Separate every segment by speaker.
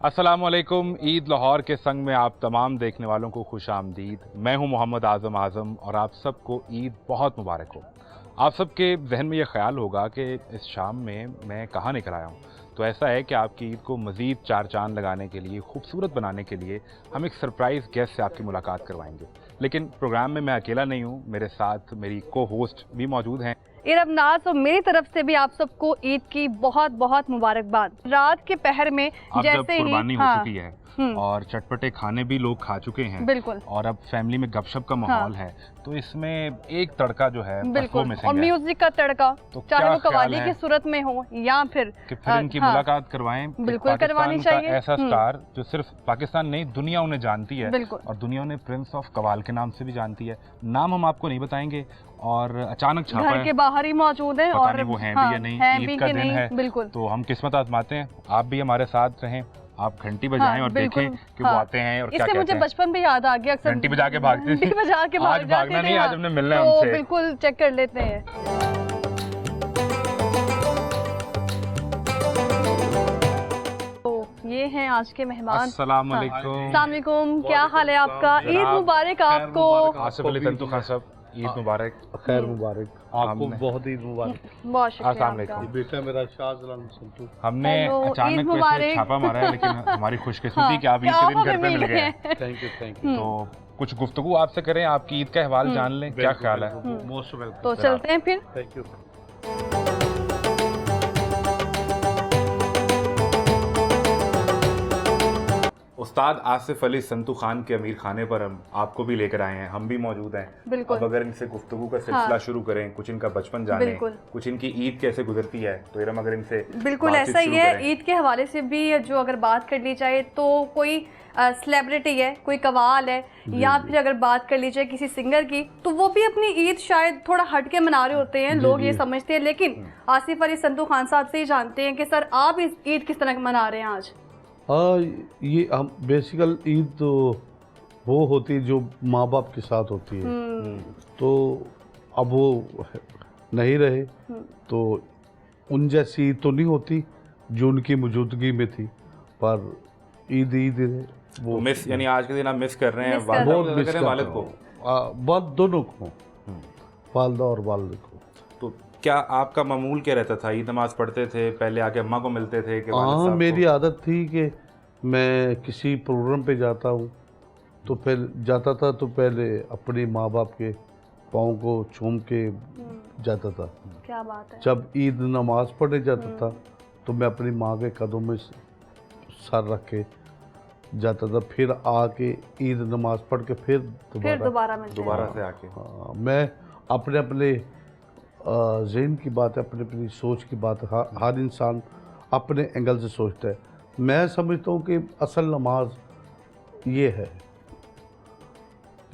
Speaker 1: अस्सलामुअलैकुम। ईद लाहौर के संग में आप तमाम देखने वालों को खुश आमदीद। मैं हूं मोहम्मद आज़म और आप सबको ईद बहुत मुबारक हो। आप सबके जहन में ये ख्याल होगा कि इस शाम में मैं कहाँ निकल आया हूँ। तो ऐसा है कि आपकी ईद को मज़ीद चार चांद लगाने के लिए, खूबसूरत बनाने के लिए हम एक सरप्राइज़ गेस्ट से आपकी मुलाकात करवाएंगे। लेकिन प्रोग्राम में मैं अकेला नहीं हूँ, मेरे साथ मेरी को होस्ट भी मौजूद हैं।
Speaker 2: इरब नाज, और मेरी तरफ से भी आप सबको ईद की बहुत बहुत मुबारकबाद। रात के पहर में जैसे ही
Speaker 1: कुर्बानी हो चुकी है और चटपटे खाने भी लोग खा चुके हैं,
Speaker 2: बिल्कुल,
Speaker 1: और अब फैमिली में गपशप का माहौल है, तो इसमें एक तड़का जो है
Speaker 2: बिल्कुल, और म्यूजिक का तड़का,
Speaker 1: तो
Speaker 2: चाहे वो कवाली की सूरत में हो या फिर
Speaker 1: इनकी मुलाकात करवाएं।
Speaker 2: बिल्कुल करवानी चाहिए।
Speaker 1: ऐसा स्टार जो सिर्फ पाकिस्तान नहीं, दुनिया उन्हें जानती है, और दुनिया उन्हें प्रिंस ऑफ कवाल के नाम से भी जानती है। नाम हम आपको नहीं बताएंगे, और अचानक छापा
Speaker 2: घर के बाहर ही मौजूद है, और
Speaker 1: वो हैं भी या नहीं, ईद का दिन है,
Speaker 2: बिल्कुल।
Speaker 1: तो हम किस्मत आजमाते हैं। आप भी हमारे साथ रहें, आप घंटी बजाएं और देखें कि वो आते हैं और क्या कहते हैं।
Speaker 2: मुझे बचपन भी याद आ गया, अक्सर
Speaker 1: घंटी बजा के भागते थे। आज भागना नहीं, आज हमने मिलना है उनसे।
Speaker 2: बिल्कुल चेक कर लेते हैं। ये हैं आज के मेहमान।
Speaker 1: अस्सलाम
Speaker 2: वालेकुम, क्या हाल है आपका? ईद मुबारक आपको।
Speaker 1: आसिफ अली संतू खान साहब, ईद मुबारक।
Speaker 3: खैर मुबारक आपको, बहुत ईद मुबारक।
Speaker 2: बहुत शुक्रिया।
Speaker 3: बेटा मेरा शाहजलाल संतू।
Speaker 1: हमने अचानक वैसे छापा मारा है, लेकिन हमारी खुशकिस्मती कि आप ईद के दिन घर पे मिल गए।
Speaker 3: Thank you.
Speaker 1: तो कुछ गुफ्तगू आपसे करें, आपकी ईद का अहवाल जान लें, क्या ख्याल है?
Speaker 3: Most welcome.
Speaker 2: तो चलते हैं फिर।
Speaker 3: Thank you.
Speaker 1: उस्ताद आसिफ अली संतू खान के अमीर खाने पर हम आपको भी लेकर आए हैं, हम भी मौजूद हैं।
Speaker 2: बिल्कुल।
Speaker 1: अब अगर इनसे गुफ्तगू का सिलसिला शुरू करें, कुछ इनका बचपन जाने, कुछ इनकी ईद कैसे गुजरती है, तो इरम अगर इनसे
Speaker 2: बिल्कुल ऐसा ही है। ईद के हवाले से भी जो अगर बात कर ली जाए तो कोई सेलिब्रिटी है, कोई कवाल है, या फिर अगर बात कर ली जाए किसी सिंगर की, तो वो भी अपनी ईद शायद थोड़ा हट के मना रहे होते हैं, लोग ये समझते हैं। लेकिन आसिफ अली संतू खान साहब से ही जानते हैं कि सर आप इस ईद किस तरह मना रहे हैं आज।
Speaker 3: हाँ, ये हम बेसिकल ईद तो वो होती है जो माँ बाप के साथ होती है, तो अब वो नहीं रहे, तो उन जैसी ईद तो नहीं होती जो उनकी मौजूदगी में थी, पर ईद है वो
Speaker 1: मिस, यानी आज के दिन आप मिस कर रहे हैं।
Speaker 3: बहुत मिस कर रहे हैं, दोनों को, वालिदा और वालिद को।
Speaker 1: तो क्या आपका मामूल क्या रहता था? ईद नमाज पढ़ते थे, पहले आके अम्मा को मिलते थे?
Speaker 3: हाँ, मेरी आदत थी कि मैं किसी प्रोग्राम पे जाता हूँ तो फिर जाता था तो पहले अपने माँ बाप के पाँव को चूम के जाता था।
Speaker 2: क्या बात है।
Speaker 3: जब ईद नमाज पढ़ने जाता था तो मैं अपनी माँ के कदमों में सर रख के जाता था, फिर आके ईद नमाज पढ़ के फिर
Speaker 1: दोबारा से आके।
Speaker 3: हाँ, मैं अपने ज़हन की बात है, अपनी सोच की बात है, हर इंसान अपने एंगल से सोचता है। मैं समझता हूँ कि असल नमाज ये है,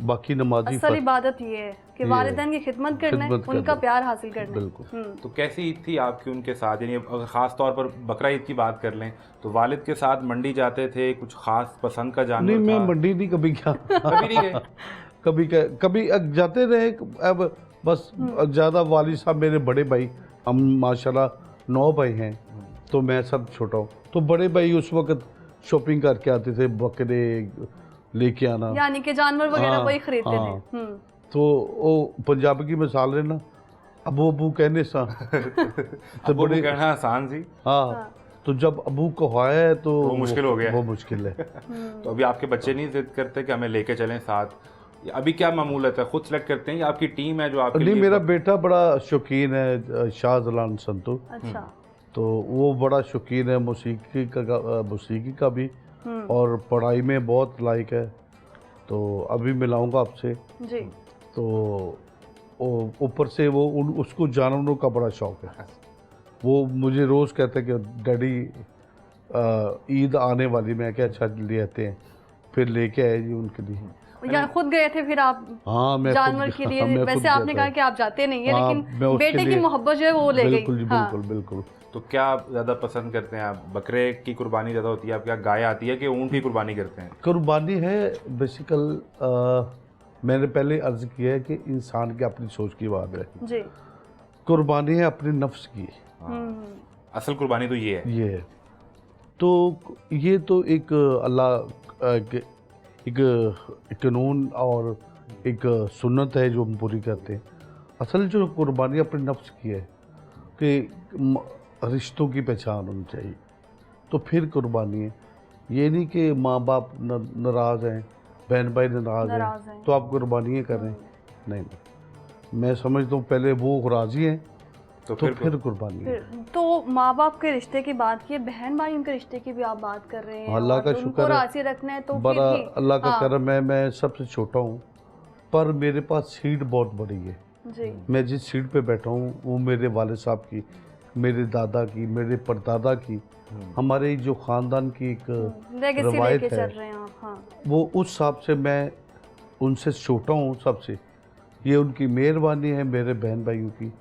Speaker 3: बाकी नमाजी
Speaker 2: असल इबादत ये है कि वालिदैन की खिदमत करना है, उनका प्यार हासिल करना है।
Speaker 3: बिल्कुल।
Speaker 1: तो कैसी ईद थी आपकी उनके साथ? यानी अगर ख़ास तौर पर बकरा ईद की बात कर लें तो वालिद के साथ मंडी जाते थे, कुछ खास पसंद का जानवर?
Speaker 3: नहीं, मैं मंडी नहीं कभी गया।
Speaker 1: कभी नहीं गए?
Speaker 3: कभी जाते रहे। अब बस ज़्यादा वालिद साहब मेरे बड़े भाई, हम माशाल्लाह 9 भाई हैं, तो मैं सब छोटा हूँ, तो बड़े भाई उस वक्त शॉपिंग करके आते थे, बकरे लेके आना,
Speaker 2: यानी कि जानवर वगैरह वही खरीदते थे।
Speaker 3: तो वो पंजाब की मिसाल है ना, अबू कहने सा
Speaker 1: तो बड़े कहना आसान सी।
Speaker 3: हाँ, तो जब अबू को है तो
Speaker 1: वो मुश्किल हो गया,
Speaker 3: वो मुश्किल है।
Speaker 1: तो अभी आपके बच्चे नहीं जिद करते कि हमें लेके चलें साथ? अभी क्या मामूलत है, खुद सेलेक्ट करते हैं या आपकी टीम है जो आपके
Speaker 3: नहीं, मेरा बेटा बड़ा शौकीन है, शाहजलाल संतू।
Speaker 2: अच्छा।
Speaker 3: तो वो बड़ा शौकीन है मौसीकी का भी, और पढ़ाई में बहुत लायक है, तो अभी मिलाऊंगा आपसे
Speaker 2: जी।
Speaker 3: तो ऊपर से वो उसको जानवरों का बड़ा शौक है। वो मुझे रोज़ कहते हैं कि डैडी ईद आने वाली, मैं क्या अच्छा ले आते हैं, फिर लेके आए जी उनके लिए।
Speaker 2: या खुद गए थे फिर आप?
Speaker 3: हाँ, मैं
Speaker 2: जानवर के लिए। वैसे आपने कहा कि आप जाते नहीं है, लेकिन बेटे की मोहब्बत जो है वो ले गई।
Speaker 3: बिल्कुल बिल्कुल।
Speaker 1: तो क्या ज़्यादा पसंद करते हैं आप? बकरे की कुर्बानी ज़्यादा होती है, आप क्या गाय आती है कि ऊँट की कुर्बानी करते हैं?
Speaker 3: कुर्बानी है बेसिकल, मैंने पहले अर्ज किया है कि इंसान की अपनी सोच की बात है जी। कुर्बानी है अपने नफ्स की,
Speaker 1: असल कुर्बानी तो ये है।
Speaker 3: तो ये तो एक अल्लाह एक कानून और एक सुन्नत है जो हम पूरी करते हैं। असल जो कुर्बानी अपने नफ्स की है कि रिश्तों की पहचान होनी चाहिए, तो फिर कुर्बानी है। ये नहीं कि माँ बाप नाराज़ हैं, बहन भाई नाराज़ हैं तो आप कुर्बानियाँ कर रहे हैं। नहीं, मैं समझता हूँ पहले वो राज़ी हैं तो फिर कुर्बानी है।
Speaker 2: तो माँ बाप के रिश्ते की बात की, बहन भाई उनके रिश्ते की भी आप बात कर रहे हैं।
Speaker 3: अल्लाह का शुक्र है,
Speaker 2: राज़ी रखना है तो
Speaker 3: बड़ा
Speaker 2: फिर भी
Speaker 3: अल्लाह का करम है। मैं सबसे छोटा हूँ पर मेरे पास सीट बहुत बड़ी है
Speaker 2: जी।
Speaker 3: मैं जिस सीट पे बैठा हूँ वो मेरे वाले साहब की, मेरे दादा की, मेरे परदादा की, हमारे जो ख़ानदान की एक रवायत है, वो उस हिसाब से मैं उनसे छोटा हूँ सबसे। ये उनकी मेहरबानी है मेरे बहन भाइयों की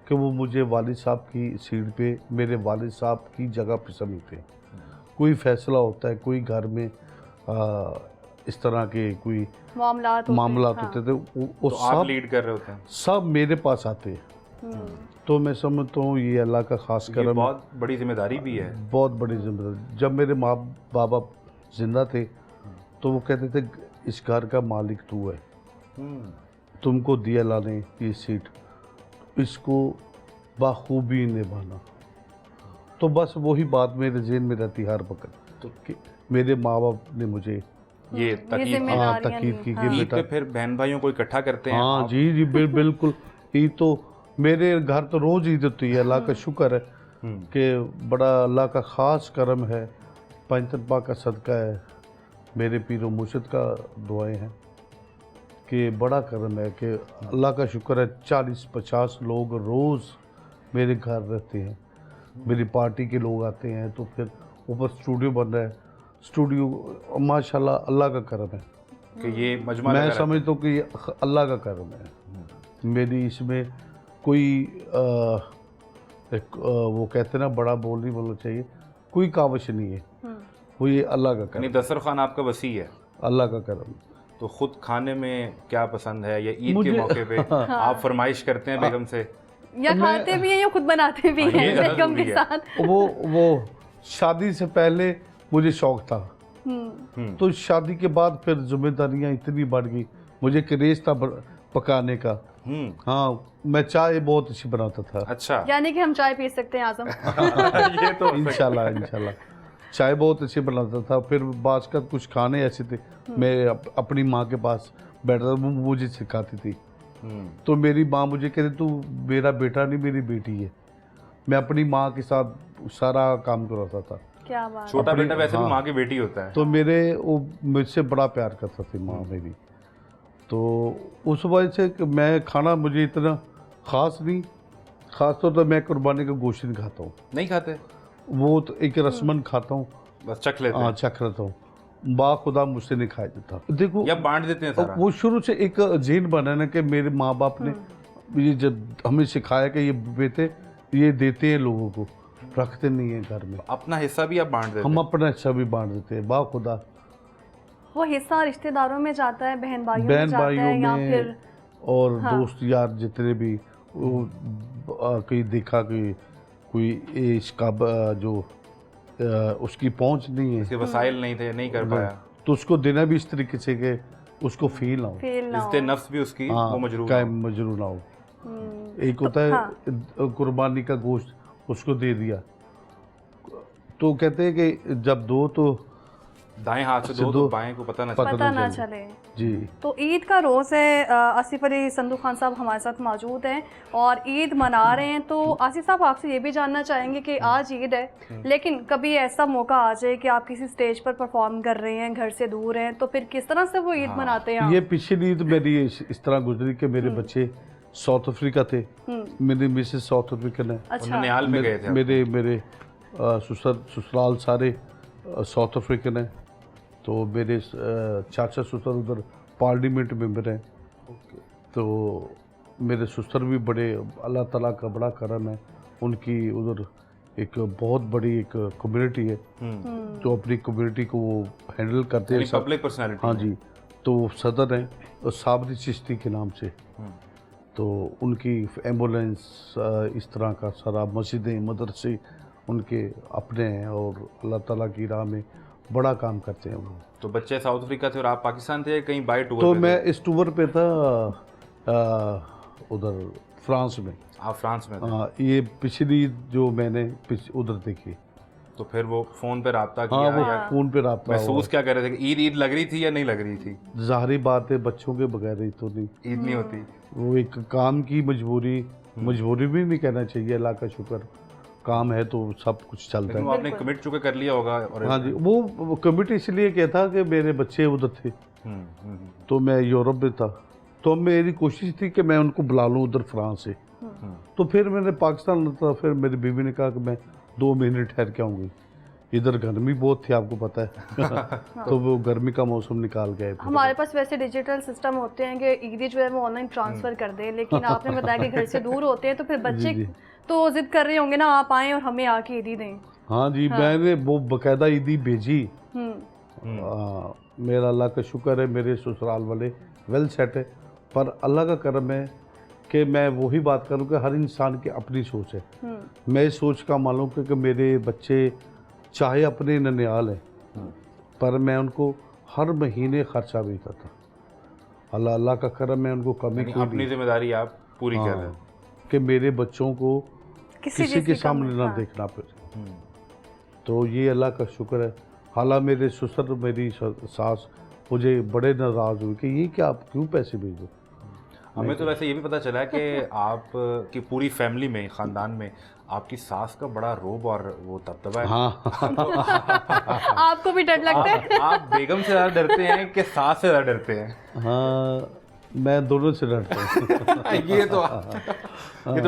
Speaker 3: कि वो मुझे वालिद साहब की सीट पे, मेरे वालिद साहब की जगह पे समझते हैं। कोई फैसला होता है, कोई घर में इस तरह के कोई मामलात होते थे, वो
Speaker 1: तो
Speaker 3: सब
Speaker 1: आप लीड कर रहे होते हैं,
Speaker 3: सब मेरे पास आते हैं। तो मैं समझता हूँ ये अल्लाह का खास करम,
Speaker 1: बहुत बड़ी जिम्मेदारी भी है।
Speaker 3: बहुत बड़ी जिम्मेदारी। जब मेरे माँ बाबा जिंदा थे तो वो कहते थे इस घर का मालिक तू है, तुमको दिया अल्लाह ने ये सीट, इसको बाखूबी निभाना। तो बस वही बात मेरे ज़हन में रहती हर वक्त, तो कि मेरे माँ बाप ने मुझे
Speaker 1: ये
Speaker 3: तकीद की कि
Speaker 1: बेटा पे फिर बहन भाइयों को इकट्ठा करते हैं।
Speaker 3: हाँ जी बिल्कुल। ईद तो मेरे घर तो रोज़ ईद होती है, अल्लाह का शुक्र है कि बड़ा अल्लाह का ख़ास करम है, पंचतपा का सदका है, मेरे पीर व मुर्शिद का दुआएं हैं कि बड़ा करम है कि अल्लाह का शुक्र है 40-50 लोग रोज़ मेरे घर रहते हैं, मेरी पार्टी के लोग आते हैं। तो फिर ऊपर स्टूडियो बन रहा है, स्टूडियो माशाल्लाह अल्लाह का करम है
Speaker 1: कि ये मजमा
Speaker 3: मैं समझता हूँ कि ये अल्लाह का करम है। मेरी इसमें कोई वो कहते हैं ना, बड़ा बोल नहीं बोलना चाहिए, कोई काविश नहीं है, वो ये अल्लाह का करम।
Speaker 1: दस्तरखान आपका वसी है,
Speaker 3: अल्लाह का करम।
Speaker 1: तो खुद खाने में क्या पसंद है, या ईद के मौके पे आप फरमाइश करते हैं बेगम से,
Speaker 2: या खाते भी हैं या खुद बनाते भी हैं बेगम के साथ?
Speaker 3: वो शादी से पहले मुझे शौक था, तो शादी के बाद फिर जिम्मेदारियां इतनी बढ़ गई, मुझे क्रेज था पकाने का। हाँ, मैं चाय बहुत अच्छी बनाता था।
Speaker 1: अच्छा,
Speaker 2: यानी कि हम चाय पी सकते हैं आज़म?
Speaker 3: ये तो इंशाल्लाह चाय बहुत अच्छी बनाता था। फिर बाज़ कुछ खाने ऐसे थे, मैं अपनी माँ के पास बैठता था, वो मुझे सिखाती थी। तो मेरी माँ मुझे कहती तू मेरा बेटा नहीं मेरी बेटी है। मैं अपनी माँ के साथ सारा काम कराता था।
Speaker 2: क्या बात।
Speaker 1: छोटा बेटा वैसे भी माँ की बेटी होता है।
Speaker 3: तो वो मुझसे बड़ा प्यार करता थी माँ मेरी। तो उस वजह से कि मैं खाना मुझे इतना ख़ास नहीं, ख़ास तौर पर मैं कुर्बानी का गोश्त नहीं खाता हूँ। नहीं
Speaker 1: खाते?
Speaker 3: वो तो एक रस्मन खाता हूँ,
Speaker 1: बस चख लेते हैं।
Speaker 3: हाँ चख लेता हूँ, खुदा मुझसे नहीं खाया जाता। देखो
Speaker 1: या बांट देते हैं सारा।
Speaker 3: वो शुरू से एक जीन बना ना कि मेरे माँ बाप ने ये जब हमें सिखाया कि ये बेटे ये देते हैं लोगों को, रखते नहीं है घर में।
Speaker 1: अपना हिस्सा भी आप बांट देते हैं? हम
Speaker 3: अपना हिस्सा भी बांट देते हैं, खुदा।
Speaker 2: वो हिस्सा रिश्तेदारों में जाता है, बहन भाइयों में जाता है, या फिर
Speaker 3: और दोस्त यार जितने भी, कहीं देखा कि कोई इसका जो उसकी पहुंच नहीं है,
Speaker 1: उसके वसाइल नहीं थे, नहीं कर पाया,
Speaker 3: तो उसको देना भी इस तरीके से कि उसको फील ना हो,
Speaker 1: इससे नफ्स भी उसकी वो
Speaker 3: मजरूर ना हो। एक होता है कुर्बानी का गोश्त, उसको दे दिया, तो कहते हैं कि जब दो तो
Speaker 1: दाएं हाथ से दो तो बाएं को पता ना
Speaker 2: चले
Speaker 3: जी।
Speaker 2: तो ईद का रोज़ है, आसिफ अली संधू खान साहब हमारे साथ मौजूद हैं और ईद मना रहे हैं। तो आसिफ साहब, आपसे ये भी जानना चाहेंगे कि आज ईद है, लेकिन कभी ऐसा मौका आ जाए कि आप किसी स्टेज पर परफॉर्म कर रहे हैं, घर से दूर हैं, तो फिर किस तरह से वो ईद मनाते हैं?
Speaker 3: ये पिछली ईद मेरी इस तरह गुजरी कि मेरे बच्चे साउथ अफ्रीका थे, मेरी मिसेस साउथ अफ्रीकन है।
Speaker 1: अच्छा।
Speaker 3: मेरे ससुराल सारे साउथ अफ्रीकन है, तो मेरे चाचा ससुर उधर पार्लियामेंट मेंबर हैं। तो मेरे ससुर भी बड़े, अल्लाह ताला का बड़ा करम है, उनकी उधर एक बहुत बड़ी एक कम्युनिटी है जो अपनी कम्युनिटी को वो हैंडल करते हैं,
Speaker 1: पब्लिक पर्सनालिटी।
Speaker 3: हाँ जी, तो सदर हैं साबरी चिश्ती के नाम से। तो उनकी एम्बुलेंस इस तरह का सारा, मस्जिदें, मदरसे, उनके अपने हैं और अल्लाह ताला की राह में बड़ा काम करते हैं वो।
Speaker 1: तो बच्चे साउथ अफ्रीका थे और आप पाकिस्तान थे, कहीं बाय टूर
Speaker 3: तो
Speaker 1: पे
Speaker 3: मैं
Speaker 1: थे?
Speaker 3: इस टूर पे था उधर फ्रांस में।
Speaker 1: आप फ्रांस में थे?
Speaker 3: हाँ, ये पिछली जो मैंने उधर देखी।
Speaker 1: तो फिर वो फोन पे राब्ता
Speaker 3: हाँ,
Speaker 1: किया
Speaker 3: वो
Speaker 1: या
Speaker 3: फोन पे रहा
Speaker 1: महसूस क्या कर रहे थे कि ईद लग रही थी या नहीं लग रही थी?
Speaker 3: जाहिर बात है बच्चों के बगैर ही तो नहीं,
Speaker 1: ईद नहीं होती।
Speaker 3: वो एक काम की मजबूरी भी नहीं कहना चाहिए, अल्लाह का शुक्र काम है तो सब कुछ चलता
Speaker 1: लेकिन वो
Speaker 3: है।
Speaker 1: आपने कमिट चुके कर लिया होगा। और
Speaker 3: हाँ जी, वो कमिट इसलिए क्या था कि मेरे बच्चे उधर थे तो मैं यूरोप में था, तो मेरी कोशिश थी कि मैं उनको बुला लूँ उधर फ्रांस से। तो फिर मैंने पाकिस्तान था, फिर मेरी बीवी ने कहा कि मैं 2 महीने ठहर के आऊँगी, इधर गर्मी बहुत थी आपको पता है तो वो गर्मी का मौसम निकाल गए।
Speaker 2: हमारे पास वैसे डिजिटल सिस्टम होते हैं कि ईदी जो है वो ऑनलाइन ट्रांसफ़र कर दें, लेकिन आपने बताया कि घर से दूर होते हैं तो फिर बच्चे तो जिद कर रहे होंगे ना आप आएँ और हमें आके ईदी दें।
Speaker 3: हाँ जी, मैंने वो बकायदा ईदी भेजी। मेरा अल्लाह का शुक्र है मेरे ससुराल वाले वेल सेट है, पर अल्लाह का करम है कि मैं वही बात करूँ कि हर इंसान की अपनी सोच है। मैं इस सोच का मालूम कि मेरे बच्चे चाहे अपने ननियाल हैं पर मैं उनको हर महीने खर्चा भेजता था। अल्लाह का करम है, उनको कमी कोई
Speaker 1: अपनी जिम्मेदारी आप पूरी कर रहे हैं
Speaker 3: कि मेरे बच्चों को किसी के सामने ना देखना पड़े। तो ये अल्लाह का शुक्र है। हालांकि मेरे ससुर मेरी सास मुझे बड़े नाराज़ हुए कि ये क्या आप क्यों पैसे भेजो।
Speaker 1: हमें तो वैसे ये भी पता चला कि आप की पूरी फैमिली में, ख़ानदान में आपकी सास का बड़ा रोब और वो तबदबा है।
Speaker 3: हाँ
Speaker 2: आपको भी डर लगता है?
Speaker 1: आप बेगम से ज़्यादा डरते हैं कि सास से ज़्यादा डरते हैं?
Speaker 3: हाँ, मैं दोनों से डरता हूँ।
Speaker 1: ये तो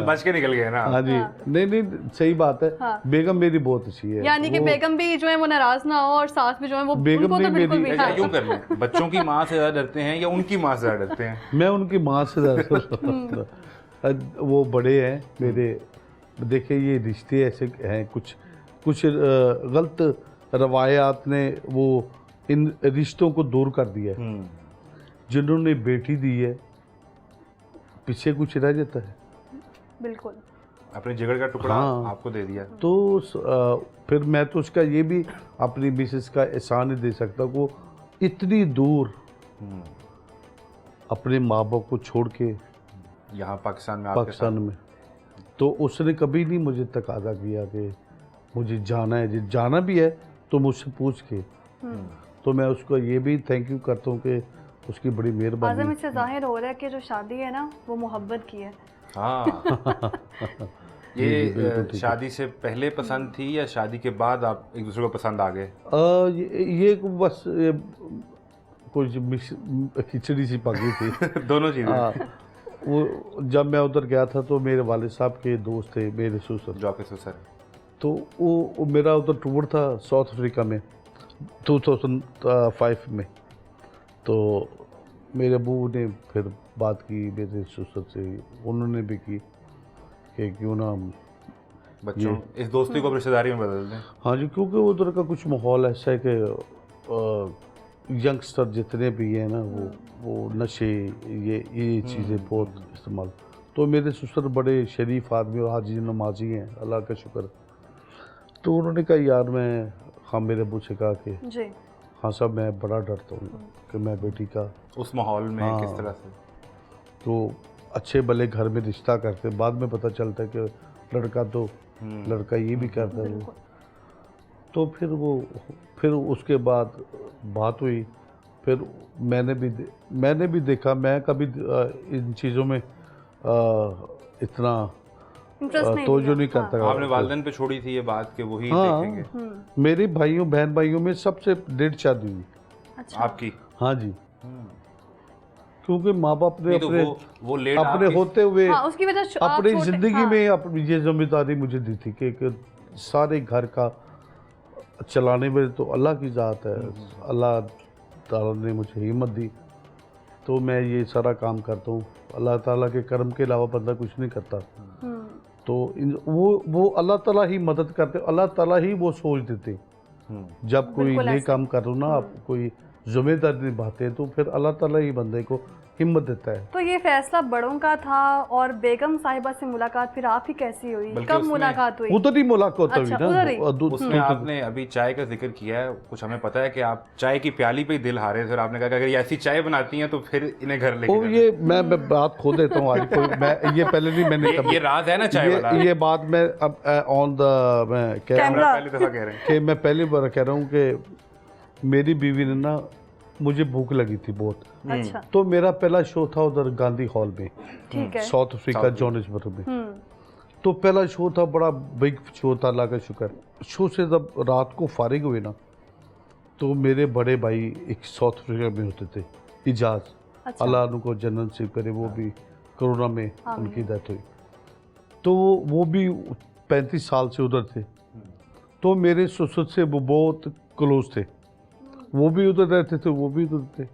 Speaker 1: बच के निकल गए ना।
Speaker 3: हाँ जी, नहीं सही बात है। बेगम मेरी बहुत अच्छी है।
Speaker 2: यानी कि बेगम भी जो है वो नाराज ना हो और सास भी जो है वो
Speaker 3: बेगम
Speaker 2: उनको तो बिल्कुल भी
Speaker 1: ऐसा क्यों कर लें? बच्चों की माँ से ज़्यादा डरते हैं या उनकी माँ से ज़्यादा डरते हैं?
Speaker 3: मैं उनकी माँ से ज़्यादा वो बड़े हैं मेरे। देखिए ये रिश्ते ऐसे हैं, कुछ गलत रवायात ने वो इन रिश्तों को दूर कर दिया है। जिन्होंने बेटी दी है पीछे कुछ रह जाता है।
Speaker 2: बिल्कुल
Speaker 1: अपने जिगर का टुकड़ा आपको दे दिया
Speaker 3: तो फिर मैं तो उसका ये भी अपनी मिसेस का एहसान नहीं दे सकता को इतनी दूर अपने माँ बाप को छोड़ के
Speaker 1: यहाँ पाकिस्तान में
Speaker 3: तो उसने कभी नहीं मुझे तकाजा किया कि मुझे जाना है। जाना भी है तो मुझसे पूछ के, तो मैं उसको ये भी थैंक यू करता हूँ कि उसकी बड़ी मेहरबानी।
Speaker 2: आज़म, इससे जाहिर हो रहा है कि जो शादी है ना वो मोहब्बत की है।
Speaker 1: हाँ ये शादी से पहले पसंद थी या शादी के बाद आप एक दूसरे को पसंद आ गए?
Speaker 3: ये बस कुछ खिचड़ी सी पकी थी।
Speaker 1: दोनों चीज़ें।
Speaker 3: वो जब मैं उधर गया था तो मेरे वालिद साहब के दोस्त थे मेरे ससुर,
Speaker 1: जो आपके ससुर,
Speaker 3: तो वो मेरा उधर टूर था साउथ अफ्रीका में 2005 में। तो मेरे अबू ने फिर बात की मेरे ससुर से, उन्होंने भी की कि क्यों ना
Speaker 1: बच्चों इस दोस्ती को रिश्तेदारी में बदल दें।
Speaker 3: हाँ जी, क्योंकि उधर का कुछ माहौल ऐसा है कि यंगस्टर जितने भी हैं ना वो नशे ये चीज़ें बहुत इस्तेमाल। तो मेरे ससुर बड़े शरीफ आदमी और हाजी नमाजी हैं, अल्लाह का शुक्र। तो उन्होंने कहा यार मेरे अबू से कहा कि
Speaker 2: जी
Speaker 3: हाँ साहब मैं बड़ा डरता हूँ कि मैं बेटी का
Speaker 1: उस माहौल में किस तरह से, तो
Speaker 3: अच्छे भले घर में रिश्ता करते, बाद में पता चलता है कि लड़का ये भी करता है। तो फिर उसके बाद बात हुई, फिर मैंने भी देखा, मैं कभी इन चीज़ों में इतना तवज्जो नहीं करता।
Speaker 1: आपने वालिदैन पे छोड़ी थी ये बात कि वही देखेंगे।
Speaker 3: मेरे बहन भाइयों में सबसे लेट शादी हुई।
Speaker 2: अच्छा।
Speaker 1: आपकी?
Speaker 3: हाँ जी, क्योंकि माँ बाप ने
Speaker 1: वो लेट
Speaker 3: अपने होते हुए
Speaker 2: उसकी वजह
Speaker 3: अपनी ज़िंदगी में अपनी ये जिम्मेदारी मुझे दी थी कि सारे घर का चलाने में तो अल्लाह की ज़ात है। अल्लाह ताला ने मुझे हिम्मत दी तो मैं ये सारा काम करता हूँ। अल्लाह ताला के कर्म के अलावा बंदा कुछ नहीं करता। तो वो अल्लाह ताला ही मदद करते, अल्लाह ताला ही वो सोच देते। जब कोई नए काम करो ना, आप कोई जिम्मेदारी निभाते हैं तो फिर अल्लाह ताला ही बंदे को हिम्मत देता है।
Speaker 2: तो ये फैसला बड़ों का था, और बेगम साहिबा से मुलाकात फिर आपकी कैसी हुई, कब मुलाकात हुई?
Speaker 3: उधर ही मुलाकात हुई
Speaker 2: अच्छा, उधर ही?
Speaker 3: ना।
Speaker 1: उसमें आपने अभी चाय का जिक्र किया है, कुछ हमें पता है कि आप चाय की प्याली पे ही दिल हारे थे और आपने कहा कि अगर ये ऐसी चाय बनाती हैं तो फिर इन्हें घर लेके
Speaker 3: ओ ये मैं बात खो देता हूँ आज कोई, मैं ये पहले नहीं मैंने
Speaker 1: ये राज है ना चाय वाला।
Speaker 3: ये बात मैं अब ऑन द मैं कह रहा हूँ,
Speaker 1: पहली दफा कह रहे हैं
Speaker 3: कि मैं पहली बार कह रहा हूँ कि मेरी बीवी ने ना, मुझे भूख लगी थी बहुत,
Speaker 2: अच्छा,
Speaker 3: तो मेरा पहला शो था उधर गांधी हॉल में,
Speaker 2: ठीक है।
Speaker 3: साउथ अफ्रीका जोहान्सबर्ग में। तो पहला शो था, बड़ा बिग शो था, अल्लाह का शुक्र। शो से जब रात को फारिग हुए ना, तो मेरे बड़े भाई एक साउथ अफ्रीका में होते थे, इजाज,
Speaker 2: अच्छा।
Speaker 3: अल्लाह उनको जन्नत नसीब करे, वो भी कोरोना में उनकी डेथ हुई। तो वो भी 35 साल से उधर थे, तो मेरे ससुर से वो बहुत क्लोज थे, वो भी उधर रहते थे, वो भी उधर थे।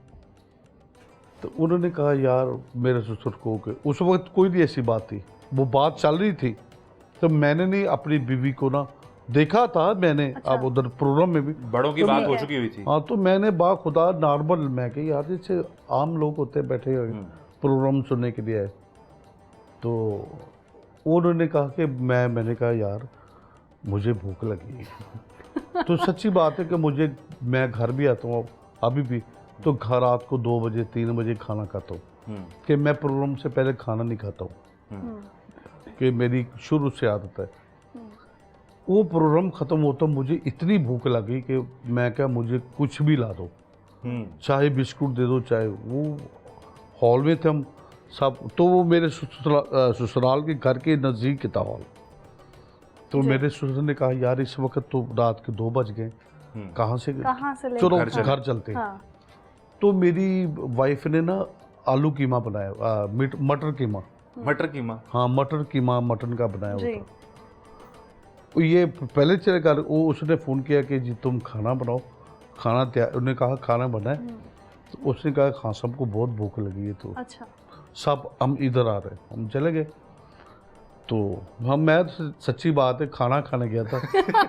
Speaker 3: तो उन्होंने कहा यार मेरे ससुर को, कि उस वक्त कोई नहीं ऐसी बात थी, वो बात चल रही थी, तो मैंने नहीं अपनी बीवी को ना देखा था मैंने।
Speaker 2: अच्छा।
Speaker 3: अब उधर प्रोग्राम में भी
Speaker 1: बड़ों की
Speaker 3: तो
Speaker 1: बात हो चुकी हुई थी।
Speaker 3: हाँ, तो मैंने बाखुदा नॉर्मल, मैं कि यार जैसे आम लोग होते हैं बैठे हुए प्रोग्राम सुनने के लिए आए, तो उन्होंने कहा कि मैंने कहा यार मुझे भूख लगी है। तो सच्ची बात है कि मैं घर भी आता हूँ अभी भी, तो घर रात को 2 बजे 3 बजे खाना खाता हूँ, कि मैं प्रोग्राम से पहले खाना नहीं खाता हूँ, कि मेरी शुरू से आदत है। वो प्रोग्राम ख़त्म होता मुझे इतनी भूख लगी कि मैं क्या, मुझे कुछ भी ला दो, चाहे बिस्कुट दे दो, चाहे वो हॉल में थे हम सब, तो वो मेरे ससुराल के घर के नज़दीक था हॉल। तो मेरे ससुर ने कहा यार इस वक्त तो रात के 2 बज गए, कहाँ से चलो घर चलते हैं।
Speaker 2: हाँ।
Speaker 3: तो मेरी वाइफ ने ना आलू कीमा बनाया, मटर कीमा।
Speaker 1: मटर कीमा?
Speaker 3: हाँ, मटर कीमा मटन का बनाया
Speaker 2: जी।
Speaker 3: होता। तो ये पहले चले कर वो उसने फ़ोन किया कि जी तुम खाना बनाओ, खाना तैयार, उन्होंने कहा खाना बनाए, तो उसने कहा हाँ सबको बहुत भूख लगी है, तो
Speaker 2: अच्छा,
Speaker 3: सब हम इधर आ रहे हैं, हम चले गए। तो मैं सच्ची बात है खाना खाने गया था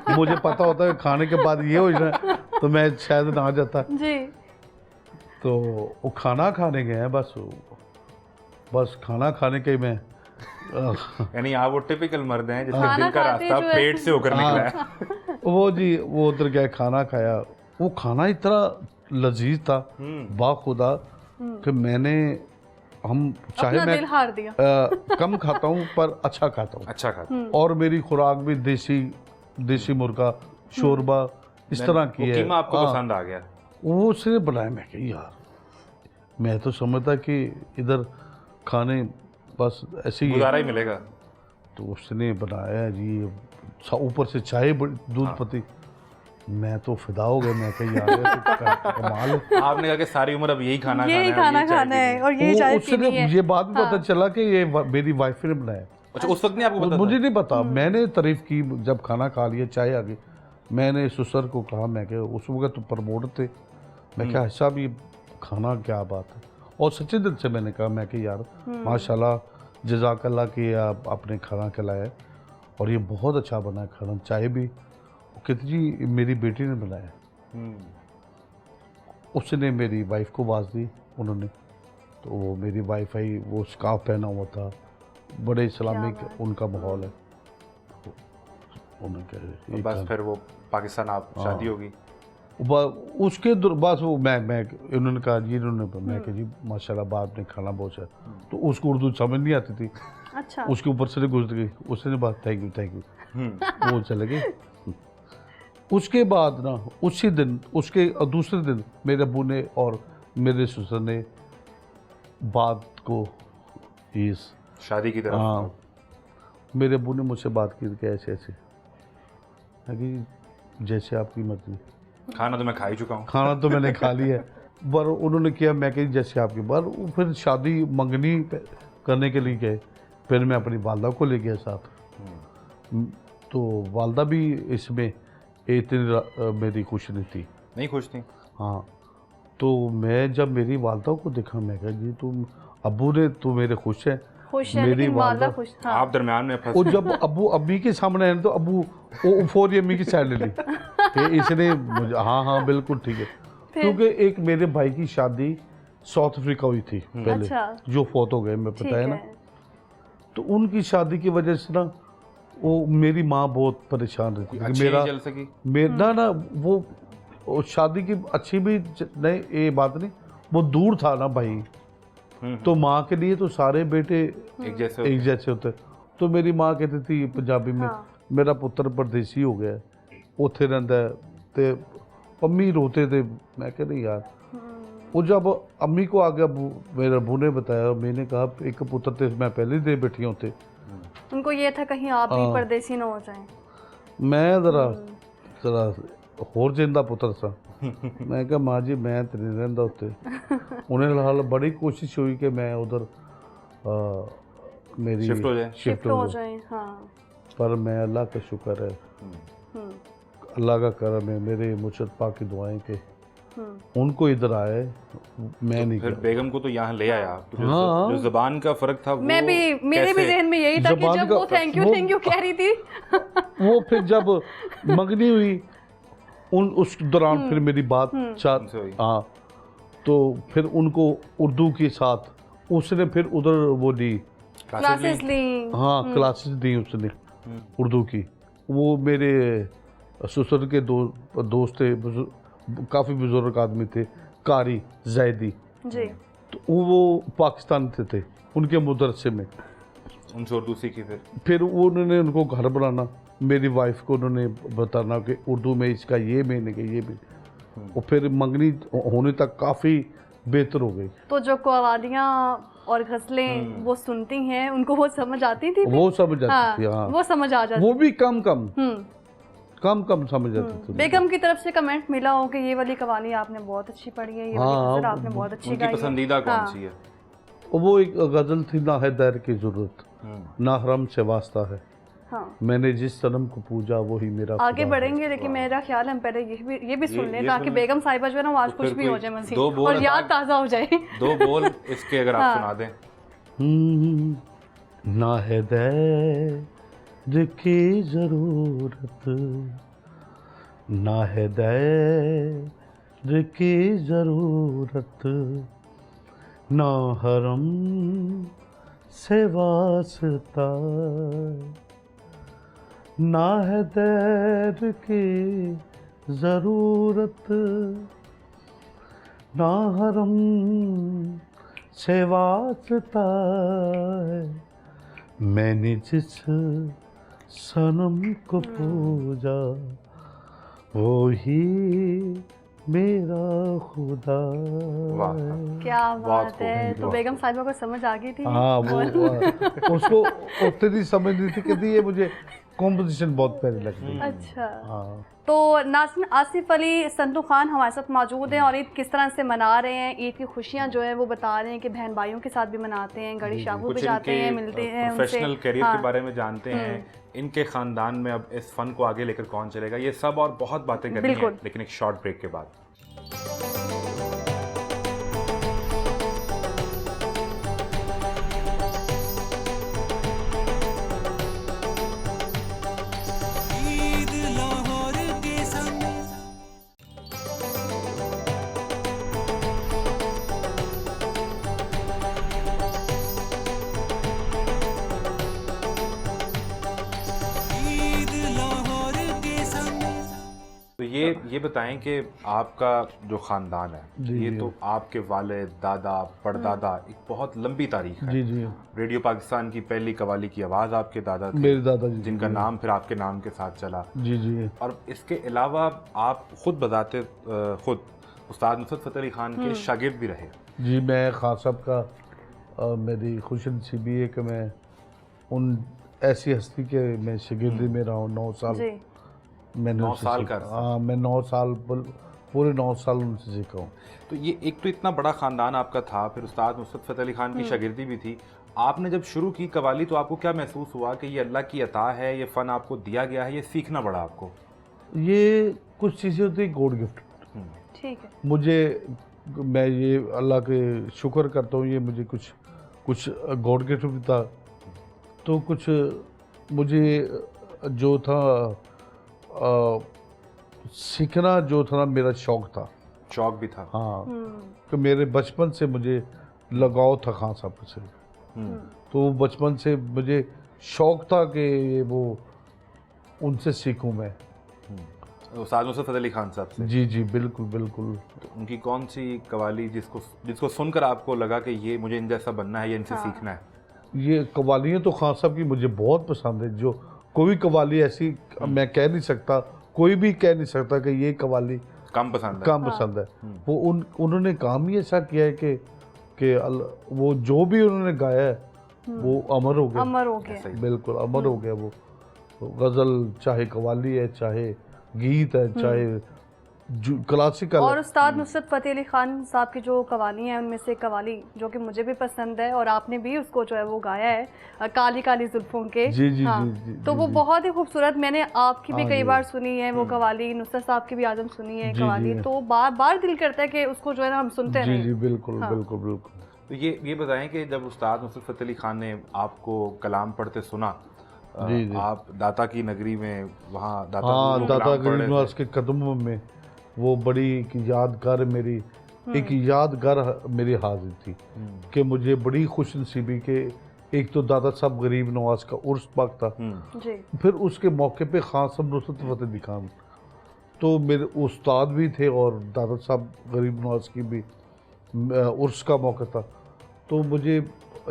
Speaker 3: मुझे पता होता है खाने के बाद ये हो जाए तो मैं शायद ना जाता
Speaker 2: जी।
Speaker 3: तो वो खाना खाने गए हैं, बस खाना खाने के मैं
Speaker 1: यानी आप वो टिपिकल मर्द हैं जिसका
Speaker 2: खाना
Speaker 1: दिल का
Speaker 2: खाते
Speaker 1: रास्ता
Speaker 2: जो है।
Speaker 1: पेट से होकर निकला है।
Speaker 3: वो जी वो उधर गए, खाना खाया, वो खाना इतना लजीज था बाखुदा कि मैंने चाहे
Speaker 2: अपना
Speaker 3: मैं
Speaker 2: दिल हार दिया।
Speaker 3: कम खाता हूँ पर अच्छा खाता हूँ,
Speaker 1: अच्छा खाता।
Speaker 3: और मेरी खुराक भी देसी मुर्गा शोरबा इस तरह की है।
Speaker 1: कीमा आपको पसंद आ गया?
Speaker 3: वो उसने बनाया, मैं कही यार मैं तो समझता कि इधर खाने बस ऐसे ही
Speaker 1: गुजारा ही मिलेगा।
Speaker 3: तो उसने बनाया जी, ऊपर से चाय दूध पत्ती, मैं तो फिदा हो गया, मैं कही यार ये तो कमाल है।
Speaker 1: आपने कहा कि सारी उम्र अब यही खाना
Speaker 2: खाना है और ये चाय पीनी है।
Speaker 3: ये बात भी पता चला कि ये मेरी वाइफ ने बनाया।
Speaker 1: अच्छा, उस वक्त नहीं आपको पता?
Speaker 3: मुझे नहीं पता, मैंने तारीफ की जब खाना खा लिया, चाय आ गई, मैंने ससुर को कहा, मैं क्या उस वक्त तो प्रमोट थे, मैं क्या ऐसा भी खाना क्या बात है। और सच्चे दिल से मैंने कहा, मैं कि यार माशाल्लाह जज़ाकल्लाह कि आप आपने खाना खिलाया और ये बहुत अच्छा बना है खाना, चाय भी कहती जी मेरी बेटी ने बनाया। उसने मेरी वाइफ को आवाज़ दी उन्होंने, तो वो मेरी वाइफ आई, वो स्कार्फ पहना हुआ था, बड़े इस्लामिक उनका माहौल है। उन्होंने
Speaker 1: बस फिर वो पाकिस्तान आप शादी होगी
Speaker 3: उसके बस वो मैं उन्होंने कहा जी, मैं कहा जी माशाल्लाह बाप ने खाना बहुत है, तो उसको उर्दू समझ नहीं आती थी।
Speaker 2: अच्छा।
Speaker 3: उसके ऊपर से गुजर गई, उसने बात थैंक यू वो चले गए। उसके बाद ना उसी दिन उसके दूसरे दिन मेरे अब्बू ने और मेरे ससुर ने बात को इस
Speaker 1: शादी की तरफ,
Speaker 3: हाँ मेरे अब्बू ने मुझसे बात की कि ऐसे ऐसे, कि जैसे आपकी मर्जी।
Speaker 1: खाना तो मैं खा ही चुका हूँ।
Speaker 3: खाना तो मैंने खा लिया है, पर उन्होंने किया मैं कही जैसे आपकी बार। फिर शादी मंगनी करने के लिए गए, फिर मैं अपनी वालदा को ले गया साथ, तो वालदा भी इसमें इतनी मेरी खुश नहीं थी,
Speaker 1: नहीं खुश थी।
Speaker 3: हाँ, तो मैं जब मेरी वालदा को देखा, मैं कहा जी तुम अब्बू ने तो मेरे खुश है
Speaker 2: मेरी वालदा खुश। हाँ।
Speaker 1: आप दरम्यान में फंस
Speaker 3: और जब अब्बू अम्मी के सामने है तो अब्बू वो फौरी अम्मी की साइड ले ली कि इसने मुझे हाँ बिल्कुल ठीक है। क्योंकि एक मेरे भाई की शादी साउथ अफ्रीका हुई थी पहले,
Speaker 2: अच्छा।
Speaker 3: जो फौत हो गए, मैं
Speaker 2: ठीक
Speaker 3: बताया ना।
Speaker 2: है।
Speaker 3: तो उनकी शादी की वजह से ना वो मेरी माँ बहुत परेशान रहती थी।
Speaker 1: अच्छी नहीं चल सकी।
Speaker 3: मेरा ना वो शादी की अच्छी भी नहीं, ये बात नहीं, वो दूर था ना भाई। तो माँ के लिए तो सारे बेटे
Speaker 1: एक जैसे
Speaker 3: होते। तो मेरी माँ कहती थी पंजाबी में, मेरा पुत्र परदेसी हो गया, उत्थे रहिंदा है, ते अम्मी रोते थे। मैं कह नहीं यार, वो जब अम्मी को आ गया, मेरे अबू ने बताया, मैंने कहा एक पुत्र थे मैं पहले ही दे बैठी होते।
Speaker 2: उनको ये था कहीं आप भी परदेसी ना हो जाएं।
Speaker 3: मैं जरा होर जिंदा पुत्र सा। मैं कहा माँ जी मैं तो नहीं रहिंदा उत्ते। उन्हें हाल बड़ी कोशिश हुई कि मैं उधर मेरी
Speaker 2: शिफ्ट हो जाए। हाँ।
Speaker 3: पर मैं अल्लाह का शुक्र है, अल्लाह का करम है, मेरे मुर्शिद पाक की दुआएं के उनको इधर आए, मैं नहीं।
Speaker 1: फिर बेगम को तो यहाँ ले आया। जो ज़बान का फर्क था,
Speaker 2: मैं भी, मेरे भी जहन में यही था कि जब वो थैंक यू कह रही थी
Speaker 3: वो फिर जब मंगनी हुई उस दौरान फिर मेरी बात हाँ, तो फिर उनको उर्दू के साथ उसने फिर उधर वो दी,
Speaker 2: क्लासेस ली।
Speaker 3: हाँ क्लासेस दी उसने उर्दू की। वो मेरे ससुर के दोस्त थे, काफ़ी बुजुर्ग आदमी थे, कारी जैदी
Speaker 2: जी।
Speaker 3: तो वो पाकिस्तान से थे, उनके मदरसे में
Speaker 1: उनसे उर्दू सीखी।
Speaker 3: फिर उन्होंने उनको घर बनाना, मेरी वाइफ को उन्होंने बताना कि उर्दू में इसका ये मैंने कि ये भी, और फिर मंगनी होने तक काफ़ी बेहतर हो गई।
Speaker 2: तो जो कवालियाँ और गज़लें वो सुनती हैं, उनको वो समझ आती थी?
Speaker 3: वो समझ आती थी। हाँ,
Speaker 2: वो समझ आ जाती।
Speaker 3: वो भी कम समझ आती थी।
Speaker 2: बेगम की तरफ से कमेंट मिला हो कि ये वाली कवाली आपने बहुत अच्छी पढ़ी है, ये वाली गज़ल आपने बहुत अच्छी गाई है।
Speaker 1: पसंदीदा कौन सी है?
Speaker 3: वो एक गज़ल थी, ना है दर की ज़रूरत, ना हरम से वास्ता है, मैंने जिस सनम को पूजा वही मेरा।
Speaker 2: आगे बढ़ेंगे, लेकिन मेरा ख्याल है हम पहले ये भी सुन लें, ताकि बेगम साहिबा जो है ना आज कुछ भी हो जाए मसीह और याद ताज़ा हो जाए।
Speaker 1: दो बोल इसके अगर आप सुना दें।
Speaker 3: ना है दर की ज़रूरत, ना है दर की ज़रूरत, ना हरम से वास्ता, ना है दर की ज़रूरत, ना हरम से वास्ता, मैंने जिस सनम को पूजा वही मेरा खुदा।
Speaker 2: क्या बात है। तो बेगम साहिबा को समझ आ गई थी।
Speaker 3: हाँ, वो उसको उतनी समझ नहीं थी, कहती ये मुझे कॉम्पोजिशन बहुत प्यारी लगती है।
Speaker 2: अच्छा।
Speaker 3: हाँ।
Speaker 2: तो नाज़रीन, आसिफ अली संतू खान हमारे साथ मौजूद हैं और ईद किस तरह से मना रहे हैं, ईद की खुशियाँ जो है वो बता रहे हैं कि बहन भाइयों के साथ भी मनाते हैं, गड़ी शाबू भी जाते हैं, मिलते हैं,
Speaker 1: प्रोफेशनल करियर के बारे में जानते हैं, इनके ख़ानदान में अब इस फ़न को आगे लेकर कौन चलेगा, ये सब और बहुत बातें करनी है, लेकिन एक शॉर्ट ब्रेक के बाद। ये बताएं कि आपका जो ख़ानदान है ये तो आपके वालिद, दादा, परदादा, एक बहुत लंबी तारीख है।
Speaker 3: जी।
Speaker 1: रेडियो पाकिस्तान की पहली कवाली की आवाज़ आपके दादा थे,
Speaker 3: मेरे दादा जी,
Speaker 1: जिनका नाम फिर आपके नाम के साथ चला।
Speaker 3: जी।
Speaker 1: और इसके अलावा आप खुद बताते खुद उस्ताद नुसरत फ़तेह अली खान के शागिर्द भी रहे। जी, मैं खान साहब का मेरी खुशनसीबी है कि मैं उन ऐसी हस्ती के मैं शागिर्दी में रहा हूँ 9 साल। मैंने 9 साल का।
Speaker 3: हाँ, मैं 9 साल पूरे 9 साल उनसे सीखा हूँ।
Speaker 1: तो ये एक तो इतना बड़ा ख़ानदान आपका था, फिर उस्ताद नुसरत फ़तेह अली खान की शागिर्दी भी थी। आपने जब शुरू की कवाली तो आपको क्या महसूस हुआ कि ये अल्लाह की अता है, ये फ़न आपको दिया गया है, ये सीखना पड़ा आपको? ये कुछ चीज़ें होती है गॉड गिफ्ट।
Speaker 2: ठीक है।
Speaker 3: मुझे, मैं ये अल्लाह के शुक्र करता हूँ, ये मुझे कुछ गॉड गिफ्ट भी था, तो कुछ मुझे जो था सीखना जो था ना, मेरा शौक़ था।
Speaker 1: शौक भी था।
Speaker 3: हाँ, कि मेरे बचपन से मुझे लगाव था खान साहब से, तो बचपन से मुझे शौक था कि वो उनसे सीखूं मैं।
Speaker 1: उस्ताद नुसरत अली खान साहब से।
Speaker 3: जी जी बिल्कुल बिल्कुल।
Speaker 1: तो उनकी कौन सी कवाली जिसको सुनकर आपको लगा कि ये मुझे इन जैसा बनना है या इनसे सीखना है?
Speaker 3: ये कवालियाँ तो खान साहब की मुझे बहुत पसंद है। जो कोई कवाली ऐसी मैं कह नहीं सकता, कोई भी कह नहीं सकता कि ये कवाली
Speaker 1: कम पसंद है।
Speaker 3: कम पसंद है। वो उन्होंने काम ही ऐसा किया है कि वो जो भी उन्होंने गाया है वो अमर हो गया।
Speaker 2: अमर हो गया,
Speaker 3: बिल्कुल अमर हो गया। वो गज़ल चाहे कवाली है, चाहे गीत है, चाहे क्लासिकल।
Speaker 2: और उस्ताद नुसरत फ़तेह अली खान साहब की जो कवाली हैं उनमें से कवाली जो कि मुझे भी पसंद है और आपने भी उसको जो है वो गाया है, काली काली जुल्फों के।
Speaker 3: जी जी
Speaker 2: हाँ,
Speaker 3: जी, जी
Speaker 2: तो वो बहुत ही खूबसूरत, मैंने आपकी भी कई
Speaker 3: जी।
Speaker 2: बार सुनी है वो कवाली, नुसरत साहब की भी आजम सुनी है
Speaker 3: जी,
Speaker 2: कवाली,
Speaker 3: जी।
Speaker 2: तो बार बार दिल करता है कि उसको जो है ना हम सुनते
Speaker 3: जी
Speaker 2: रहें।
Speaker 3: जी बिल्कुल बिल्कुल बिल्कुल।
Speaker 1: तो ये बताएं कि जब उस्ताद नुसरत फ़तेह अली खान ने आपको कलाम पढ़ते सुना,
Speaker 3: जी, जी।
Speaker 1: आप दाता की नगरी में वहाँ
Speaker 3: हाँ, दाता
Speaker 1: कलाम पढ़ रहे
Speaker 3: गरीब नवाज के कदमों में वो बड़ी एक यादगार मेरी एक यादगार मेरी हाजिर थी कि मुझे बड़ी खुश नसीबी के एक तो दादा साहब गरीब नवाज का उर्स पाक था,
Speaker 2: जी।
Speaker 3: फिर उसके मौके पे खान साहब नुसरत फ़तेह अली खान तो मेरे उस्ताद भी थे और दादा साहब गरीब नवाज की भी उर्स का मौका था। तो मुझे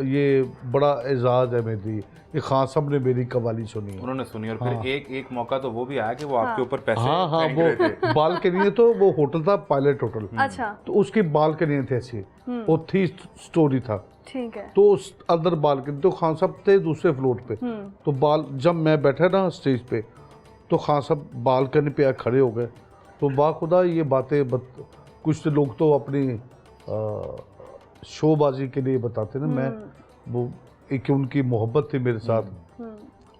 Speaker 3: ये बड़ा एजाज़ है मेरे लिए कि खान साहब ने मेरी कवाली सुनी है।
Speaker 1: उन्होंने सुनी और फिर एक मौका तो वो भी आया कि वो आपके ऊपर पैसे
Speaker 3: हाँ
Speaker 1: फेंक रहे थे।
Speaker 3: वो बालकनी है, तो वो होटल था पायलट होटल,
Speaker 2: अच्छा,
Speaker 3: तो उसकी बालकनी थे ऐसी, वो थी स्टोरी था,
Speaker 2: ठीक है।
Speaker 3: तो उस अंदर बालकनी, तो खान साहब थे दूसरे फ्लोर पे, तो जब मैं बैठा ना स्टेज पे तो खान साहब बालकनी पे खड़े हो गए। तो बाखुदा ये बातें कुछ लोग तो अपनी शोबाजी के लिए बताते ना, मैं वो एक उनकी मोहब्बत थी मेरे साथ,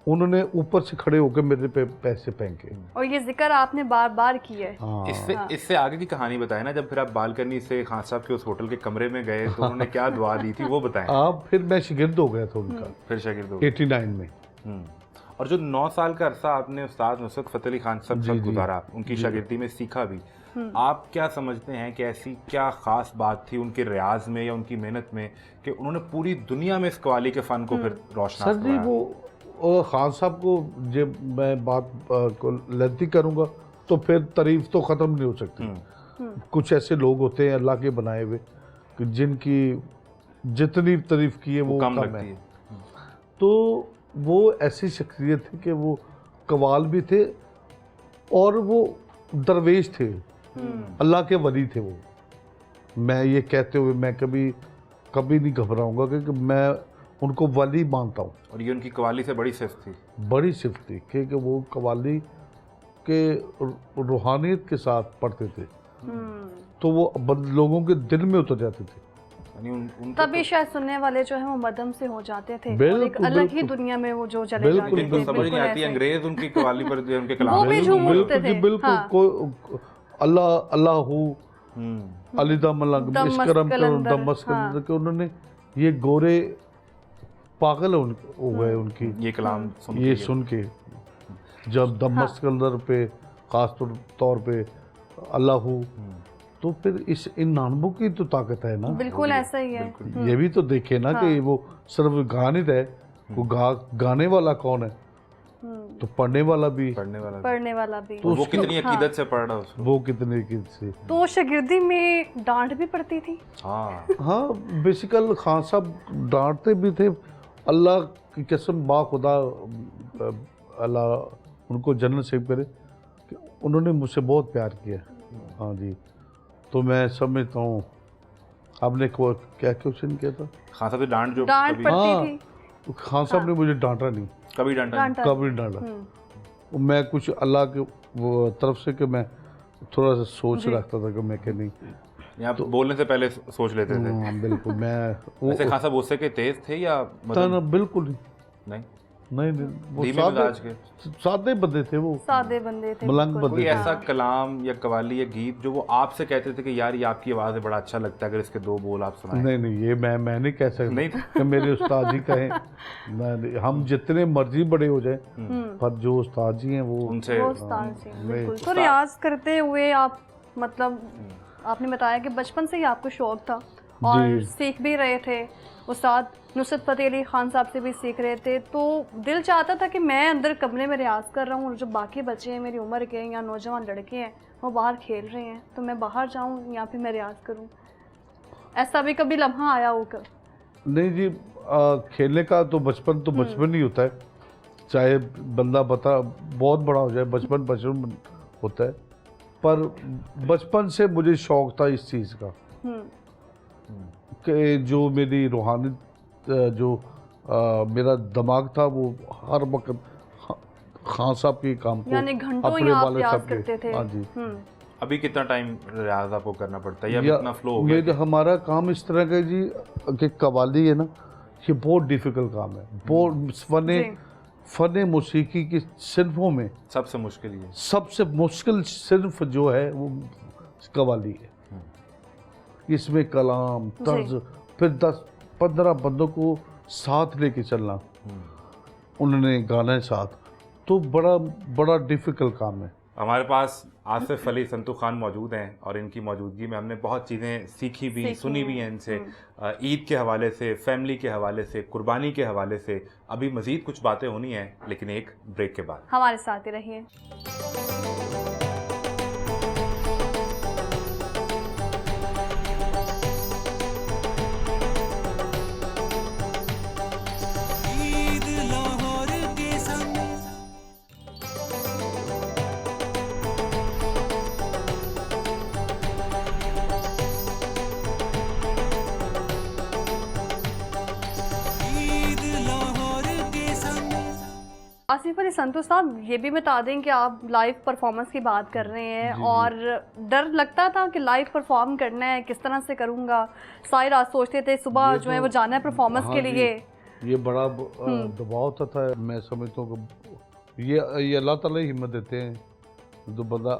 Speaker 3: उन्होंने ऊपर से खड़े होकर मेरे पे पैसे फेंके।
Speaker 2: और ये जिक्र आपने बार बार किया है।
Speaker 3: हाँ।
Speaker 1: इससे आगे की कहानी बताएं ना, जब फिर आप बालकनी से खान साहब के उस होटल के कमरे में गए तो उन्होंने क्या दुआ दी थी वो बताएं।
Speaker 3: आप फिर मैं शागिर्द हो गया था उनका,
Speaker 1: फिर शागिर्द हो गए।
Speaker 3: 89 में।
Speaker 1: और जो 9 साल का अरसा आपने उस्ताद नुसरत फ़तेह अली खान साहब से गुजारा, उनकी शागिर्दी में सीखा भी, आप क्या समझते हैं कि ऐसी क्या ख़ास बात थी उनके रियाज में या उनकी मेहनत में कि उन्होंने पूरी दुनिया में इस कवाली के फ़न को फिर रोशनास
Speaker 3: सर जी वो खान साहब को जब मैं बात को लद्दी करूँगा तो फिर तारीफ तो ख़त्म नहीं हो सकती। कुछ ऐसे लोग होते हैं अल्लाह के बनाए हुए कि जिनकी जितनी तारीफ की है वो कम है। तो वो ऐसी शख्सियत है कि वो कवाल भी थे और वो दरवेश थे, अल्लाह के वली थे वो। मैं ये कहते हुए मैं कभी नहीं घबराऊंगा क्योंकि मैं उनको वली मानता हूँ।
Speaker 1: और ये उनकी कवाली से बड़ी सिफ्त थी,
Speaker 3: बड़ी सिफ्त थी क्योंकि वो कवाली के रूहानियत के साथ पढ़ते थे, तो वो लोगों के दिल में उतर जाते थे।
Speaker 2: तभी शायद सुनने वाले जो है वो मदम से हो जाते थे और एक अलग ही दुनिया में वो जो चले जाते थे।
Speaker 1: बिल्कुल समझ नहीं आती अंग्रेज उनकी कवाली पर उनके कलाम
Speaker 2: वो भी झूम उठते थे।
Speaker 3: बिल्कुल अल्लाह अल्लाहू अलीदा मलंग इश्करम दमस के उन्होंने ये गोरे पागल हो गए उनकी
Speaker 1: ये कलाम
Speaker 3: सुन के जब दमस के अंदर पे खास तौर पे अल्लाहू, तो फिर इन नानबों की तो ताकत है ना।
Speaker 2: बिल्कुल ऐसा ही है।
Speaker 3: ये भी तो देखे ना कि वो सिर्फ गा नहीं रहे, वो गाने वाला कौन है, तो पढ़ने वाला भी
Speaker 1: तो वो कितनी अकीदत से पढ़ रहा है उसको,
Speaker 3: वो कितनी अकीदत से।
Speaker 2: तो शागिर्दी में डांट भी पड़ती थी।
Speaker 3: हाँ बेसिकल खान साहब डांटते भी थे, अल्लाह की कसम बाखुदा अल्लाह उनको जन्नत नसीब करे, उन्होंने मुझसे बहुत प्यार किया। हाँ जी, तो मैं समझता हूँ। आपने क्या क्वेश्चन किया था?
Speaker 1: खान साहब से डांट
Speaker 2: पड़ती थी।
Speaker 3: खान साहब ने मुझे डांटा नहीं,
Speaker 1: कभी डांटा।
Speaker 3: मैं कुछ अल्लाह के वो तरफ से कि मैं थोड़ा सा सोच रखता था कि मैं कि नहीं,
Speaker 1: यहाँ तो बोलने से पहले सोच लेते थे।
Speaker 3: हाँ बिल्कुल। मैं
Speaker 1: वैसे खान साहब गुस्से के तेज थे या
Speaker 3: बिल्कुल नहीं, वो सादे बंदे थे, वो
Speaker 2: सादे बंदे थे,
Speaker 3: मलंग बंदे।
Speaker 1: कोई ऐसा कलाम या कवाली या गीत जो वो आपसे कहते थे कि यार ये आपकी आवाज़ है, बड़ा अच्छा लगता है, अगर इसके 2 बोल आप सुनाएं?
Speaker 3: नहीं ये मैं नहीं कह सकता
Speaker 1: नहीं
Speaker 3: कि मेरे उस्ताद जी कहें। हम जितने मर्जी बड़े हो जाए पर जो उस्ताद जी हैं वो
Speaker 1: उनसे
Speaker 2: बिल्कुल। तो रियाज करते हुए आप मतलब आपने बताया कि बचपन से ही आपको शौक था और सीख भी रहे थे, उस्ताद नुसरत फ़तेह अली ख़ान साहब से भी सीख रहे थे, तो दिल चाहता था कि मैं अंदर कमरे में रियाज़ कर रहा हूँ और जो बाकी बच्चे हैं मेरी उम्र के या नौजवान लड़के हैं वो बाहर खेल रहे हैं, तो मैं बाहर जाऊँ या फिर मैं रियाज़ करूँ? ऐसा भी कभी लम्हा आया होकर?
Speaker 3: नहीं जी, खेलने का तो बचपन ही होता है, चाहे बंदा बहुत बड़ा हो जाए, बचपन होता है। पर बचपन से मुझे शौक था इस चीज़ का कि जो मेरी रूहानी मेरा दिमाग था वो हर वक्त खान साहब के काम को,
Speaker 2: यानी घंटों
Speaker 3: अपने
Speaker 2: आप
Speaker 3: वाले
Speaker 2: रियाज़
Speaker 3: साहब
Speaker 2: करते थे।
Speaker 3: हाँ जी।
Speaker 1: अभी कितना टाइम रियाज आपको करना पड़ता है या इतना फ्लो हो गया?
Speaker 3: ये हमारा काम इस तरह का जी कि कवाली है ना, ये बहुत डिफिकल्ट काम है, बहुत फ़न मौसीकी की सिनफों में
Speaker 1: सबसे मुश्किल ये,
Speaker 3: सबसे मुश्किल सिर्फ जो है वो कवाली है। इसमें कलाम, तर्ज, फिर 10-15 बंदों को साथ लेके चलना, उन्होंने गाना है साथ, तो बड़ा डिफिकल्ट काम है।
Speaker 1: हमारे पास आसिफ अली संतू खान मौजूद हैं और इनकी मौजूदगी में हमने बहुत चीज़ें सीखी भी, सुनी भी हैं इनसे, ईद के हवाले से, फैमिली के हवाले से, कुर्बानी के हवाले से। अभी मज़ीद कुछ बातें होनी हैं, लेकिन एक ब्रेक के बाद।
Speaker 2: हमारे साथ ही रहिए। आसिफ अली संतू साहब, ये भी बता दें कि आप लाइव परफॉर्मेंस की बात कर रहे हैं और डर लगता था कि लाइव परफॉर्म करना है, किस तरह से करूँगा? सारी रात सोचते थे, सुबह जो है वो जाना है परफॉर्मेंस के लिए।
Speaker 3: ये बड़ा दबाव होता था। मैं समझता हूँ कि ये अल्लाह ताला ही हिम्मत देते हैं, तो बंदा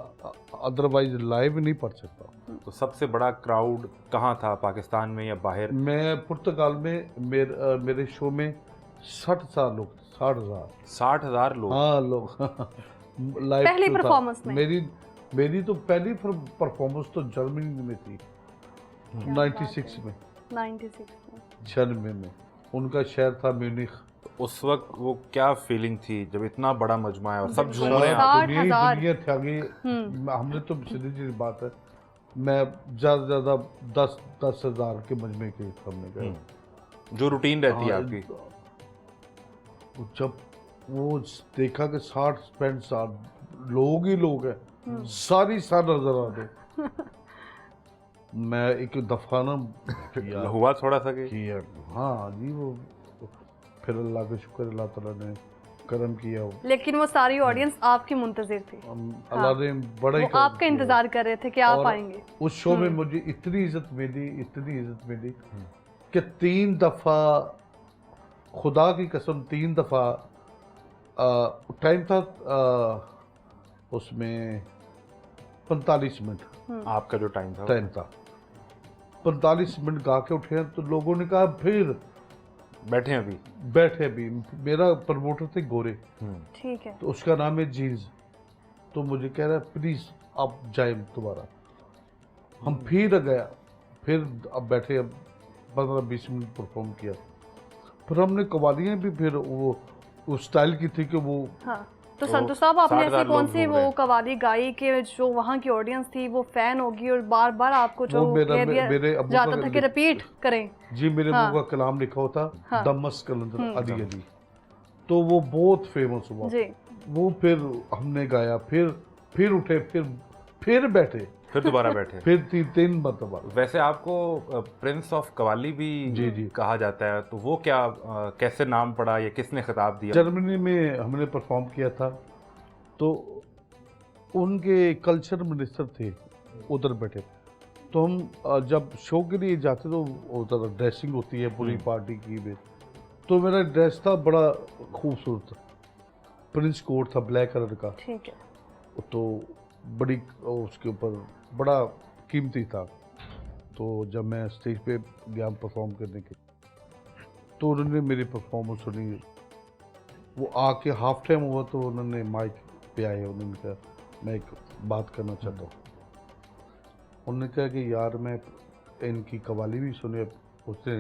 Speaker 3: अदरवाइज लाइव नहीं पढ़ सकता।
Speaker 1: तो सबसे बड़ा क्राउड कहाँ था, पाकिस्तान में या बाहर?
Speaker 3: मैं पुर्तगाल में मेरे शो में 60,000 लोग,
Speaker 1: 60,000 लोग?
Speaker 3: हाँ, लोग लाइव
Speaker 2: पहली परफॉर्मेंस में।
Speaker 3: मेरी तो पहली परफॉर्मेंस तो जर्मनी में थी, 96 में। 96 में उनका शहर था म्यूनिख।
Speaker 1: उस वक्त वो क्या फीलिंग थी जब इतना बड़ा मजमा है और सब झूम रहे हैं?
Speaker 3: दुनिया थी आगे। हमने तो सीधी सी बात है, मैं ज़्यादा से ज़्यादा 10,000 के मजमे के सामने गया।
Speaker 1: जो रूटीन रहती है आपकी?
Speaker 3: जब वो देखा कि 60-65 लोग ही लोग हैं, सारी सार नजर आ रहे, मैं एक दफा ना
Speaker 1: हुआ थोड़ा सा कि
Speaker 3: हाँ जी, वो फिर अल्लाह का शुक्र, अल्लाह ताला ने करम किया।
Speaker 2: लेकिन वो सारी ऑडियंस आपकी मुंतजिर थी।
Speaker 3: अल्लाह ने बड़ा ही
Speaker 2: आपका इंतजार कर रहे थे कि आप आएंगे।
Speaker 3: उस शो में मुझे इतनी इज्जत मिली कि 3 दफा, खुदा की कसम 3 दफा टाइम था उसमें 45 मिनट
Speaker 1: आपका जो टाइम था
Speaker 3: 45 मिनट गा के उठे, तो लोगों ने कहा फिर
Speaker 1: बैठे अभी।
Speaker 3: मेरा प्रमोटर थे गोरे,
Speaker 2: ठीक है,
Speaker 3: तो उसका नाम है जीन्स, तो मुझे कह रहा है प्लीज आप जाए दोबारा। हम फिर गया, फिर अब बैठे, अब 15-20 मिनट परफॉर्म किया। फिर हमने कवालियाँ भी फिर वो उस स्टाइल की थी कि वो
Speaker 2: हाँ। तो संतू साहब, आपने ऐसी कौन सी वो कवाली गाई कि जो वहाँ की ऑडियंस थी वो फैन होगी और बार बार आपको जो कह दिया जाता था कि रिपीट करें?
Speaker 3: जी, मेरे मुंह का कलाम लिखा होता, दमस कलंदर अली अली, तो वो बहुत फेमस हुआ जी। वो फिर हमने गाया, फिर उठे, फिर बैठे,
Speaker 1: फिर दोबारा बैठे,
Speaker 3: फिर 3 मरतबा।
Speaker 1: वैसे आपको प्रिंस ऑफ कवाली भी जी कहा जाता है, तो वो क्या कैसे नाम पड़ा, या किसने खिताब दिया?
Speaker 3: जर्मनी में हमने परफॉर्म किया था, तो उनके कल्चर मिनिस्टर थे उधर बैठे, तो हम जब शो के लिए जाते तो उधर ड्रेसिंग होती है पूरी पार्टी की में, तो मेरा ड्रेस था बड़ा खूबसूरत, प्रिंस कोट था ब्लैक कलर का,
Speaker 2: ठीक है,
Speaker 3: तो बड़ी उसके ऊपर बड़ा कीमती था। तो जब मैं स्टेज पे गया परफॉर्म करने के, तो उन्होंने मेरी परफॉर्मेंस सुनी, वो आके हाफ टाइम हुआ तो उन्होंने माइक पे आए, उन्होंने कहा मैं एक बात करना चाहता हूँ। उन्होंने कहा कि यार मैं इनकी कवाली भी सुनी, उसने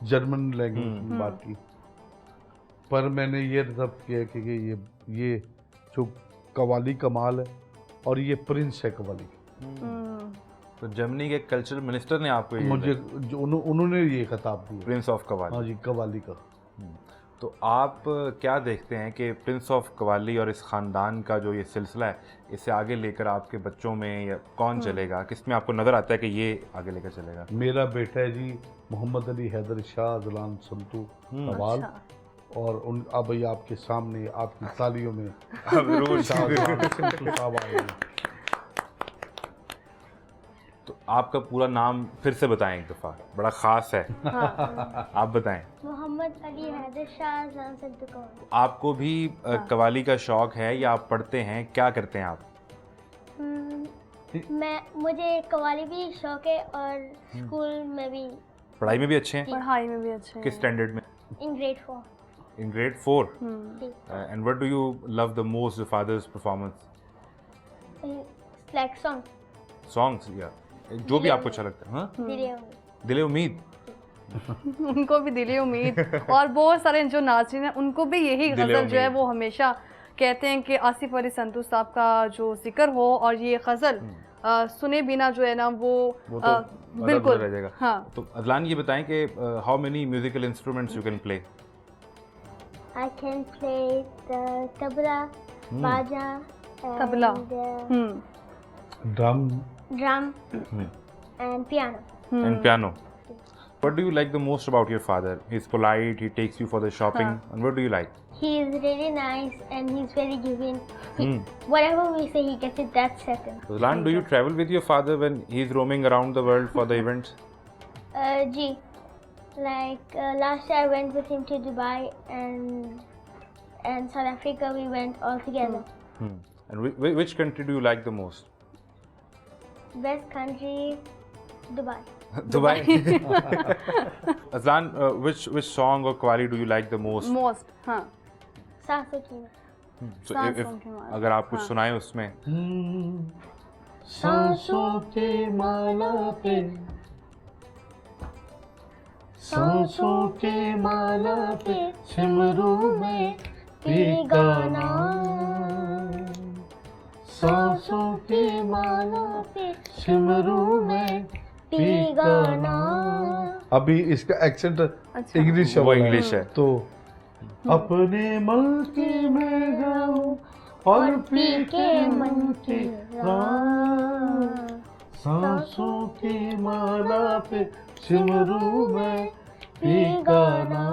Speaker 3: जर्मन लैंग्वेज में बात की, पर मैंने ये रिजर्व किया कि ये जो कवाली कमाल है और ये प्रिंस है कवाली।
Speaker 1: तो जर्मनी के कल्चरल मिनिस्टर ने आपको
Speaker 3: मुझे जो उन्होंने ये खिताब दिया,
Speaker 1: प्रिंस ऑफ कवाली।
Speaker 3: हाँ जी, कवाली का।
Speaker 1: तो आप क्या देखते हैं कि प्रिंस ऑफ कवाली और इस ख़ानदान का जो ये सिलसिला है, इसे आगे लेकर आपके बच्चों में या कौन चलेगा, किस में आपको नज़र आता है कि ये आगे लेकर चलेगा?
Speaker 3: मेरा बेटा है जी मोहम्मद अली हैदर शाह अजलान संतू कवाल, और उन अब ये आपके सामने आपकी तालियों में शाह अजलान संतू साहब आए हैं।
Speaker 1: तो आपका पूरा नाम फिर से बताएं एक दफ़ा, बड़ा ख़ास है। आप बताएं।
Speaker 4: मोहम्मद अली हैदर शाह अजलान संतू कवाल।
Speaker 1: आपको भी कवाली का शौक़ है या आप पढ़ते हैं, क्या करते हैं आप?
Speaker 4: मुझे कवाली भी शौक है और स्कूल में भी।
Speaker 1: पढ़ाई में भी अच्छे हैं?
Speaker 2: पढ़ाई में भी अच्छे हैं।
Speaker 1: किस स्टैंडर्ड में?
Speaker 4: In grade 4।
Speaker 1: In grade 4. And what do you love the most, your father's performance?
Speaker 4: Like song.
Speaker 1: Songs, yeah. जो भी आपको अच्छा लगता है। हाँ? दिले उम्मीद।
Speaker 2: उनको भी दिले उम्मीद और बहुत सारे जो नाज़रीन हैं उनको भी यही गज़ल जो है वो हमेशा कहते हैं कि आसिफ अली संतू साहब का जो जिक्र हो और ये गज़ल सुने बिना जो है ना वो
Speaker 1: तो
Speaker 2: बिल्कुल
Speaker 1: रह जाएगा।
Speaker 2: हाँ।
Speaker 1: तो अदलान ये बताएं कि how many musical instruments you can play?
Speaker 4: I can play the tabla, baja,
Speaker 2: tabla,
Speaker 4: drum, and piano.
Speaker 1: And piano. What do you like the most about your father? He's polite, he takes you for the shopping. And what do you like?
Speaker 4: He is really nice and he's very giving. Whatever we say, he gets it that second.
Speaker 1: Azlan, do you travel with your father when he's roaming around the world for the events?
Speaker 4: Gee, like last year I went with him to Dubai and South Africa. We went all together.
Speaker 1: And which country do you like the most?
Speaker 4: Best country, Dubai.
Speaker 1: Dubai. Azlan, which song or qawwali do you like the most?
Speaker 2: Most, हाँ.
Speaker 4: सांसों की
Speaker 1: So if अगर आप कुछ सुनाएं उसमें.
Speaker 3: सांसों के माला पे, सांसों के माला पे सिमरू में गाना, सांसों के माला पे सिमरू में गाना। अभी इसका एक्सेंट इंग्लिश है,
Speaker 1: वो इंग्लिश है।
Speaker 3: तो अपने मन की में गाऊं और पी के मन की सांसों की माला पे सिमरू में गाना।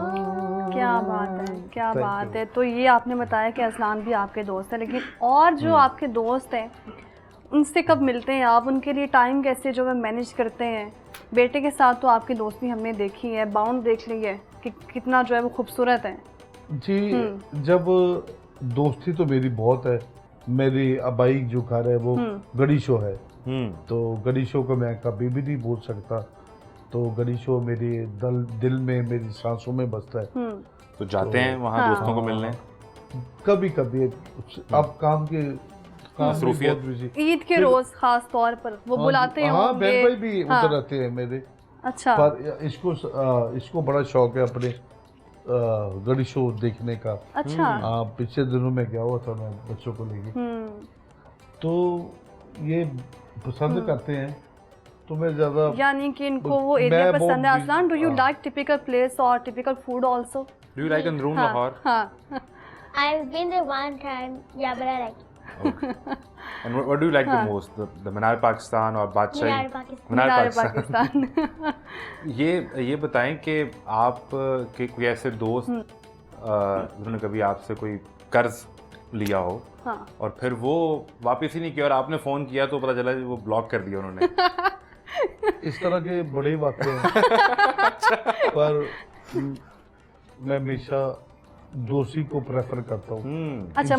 Speaker 2: क्या बात है, क्या बात है। तो ये आपने बताया कि अज़लान भी आपके दोस्त हैं, लेकिन और जो आपके दोस्त हैं उनसे कब मिलते हैं आप? उनके लिए टाइम कैसे जो है मैनेज करते हैं? बेटे के साथ तो आपकी दोस्ती हमने देखी है, बाउंड देख ली है कि कितना जो है वो खूबसूरत है
Speaker 3: जी। जब दोस्ती तो मेरी बहुत है, मेरी अबाई जो घर है वो गड़ी शो है, तो गड़ी शो को मैं कभी भी नहीं भूल सकता। तो गड़ी शो मेरे दिल में, मेरी सांसों में बसता है।
Speaker 1: तो जाते हैं वहाँ दोस्तों को मिलने?
Speaker 3: कभी कभी, अब काम के
Speaker 2: ईद के रोज खास तौर पर वो बुलाते हैं।
Speaker 3: हाँ, बहन भाई भी उधर रहते हैं मेरे।
Speaker 2: अच्छा।
Speaker 3: पर इसको बड़ा शौक है अपने गड़ी शो देखने का।
Speaker 2: अच्छा।
Speaker 3: पिछले दिनों में गया हुआ था मैं बच्चों को लेके, तो ये पसंद करते हैं। तो मैं ज्यादा,
Speaker 2: यानी कि इनको वो एरिया पसंद है। Azlan, do you like typical place और typical food also?
Speaker 1: Do you like Androon Lahore?
Speaker 2: हाँ।
Speaker 4: I've been there one time, yeah, but I like it.
Speaker 1: Okay. And what do you like the most? The Minar Pakistan और बादशाही?
Speaker 4: Minar
Speaker 2: Pakistan.
Speaker 1: ये बताएं कि आप के कोई ऐसे दोस्त जिन्होंने कभी आपसे कोई कर्ज लिया हो,
Speaker 2: हाँ, और
Speaker 1: फिर वो वापस ही नहीं किया और आपने फ़ोन किया तो पता चला वो ब्लॉक कर दिया उन्होंने?
Speaker 3: इस तरह के बड़े वाक़े हैं। पर मैं हमेशा दोषी को प्रेफर करता हूँ।
Speaker 2: अच्छा,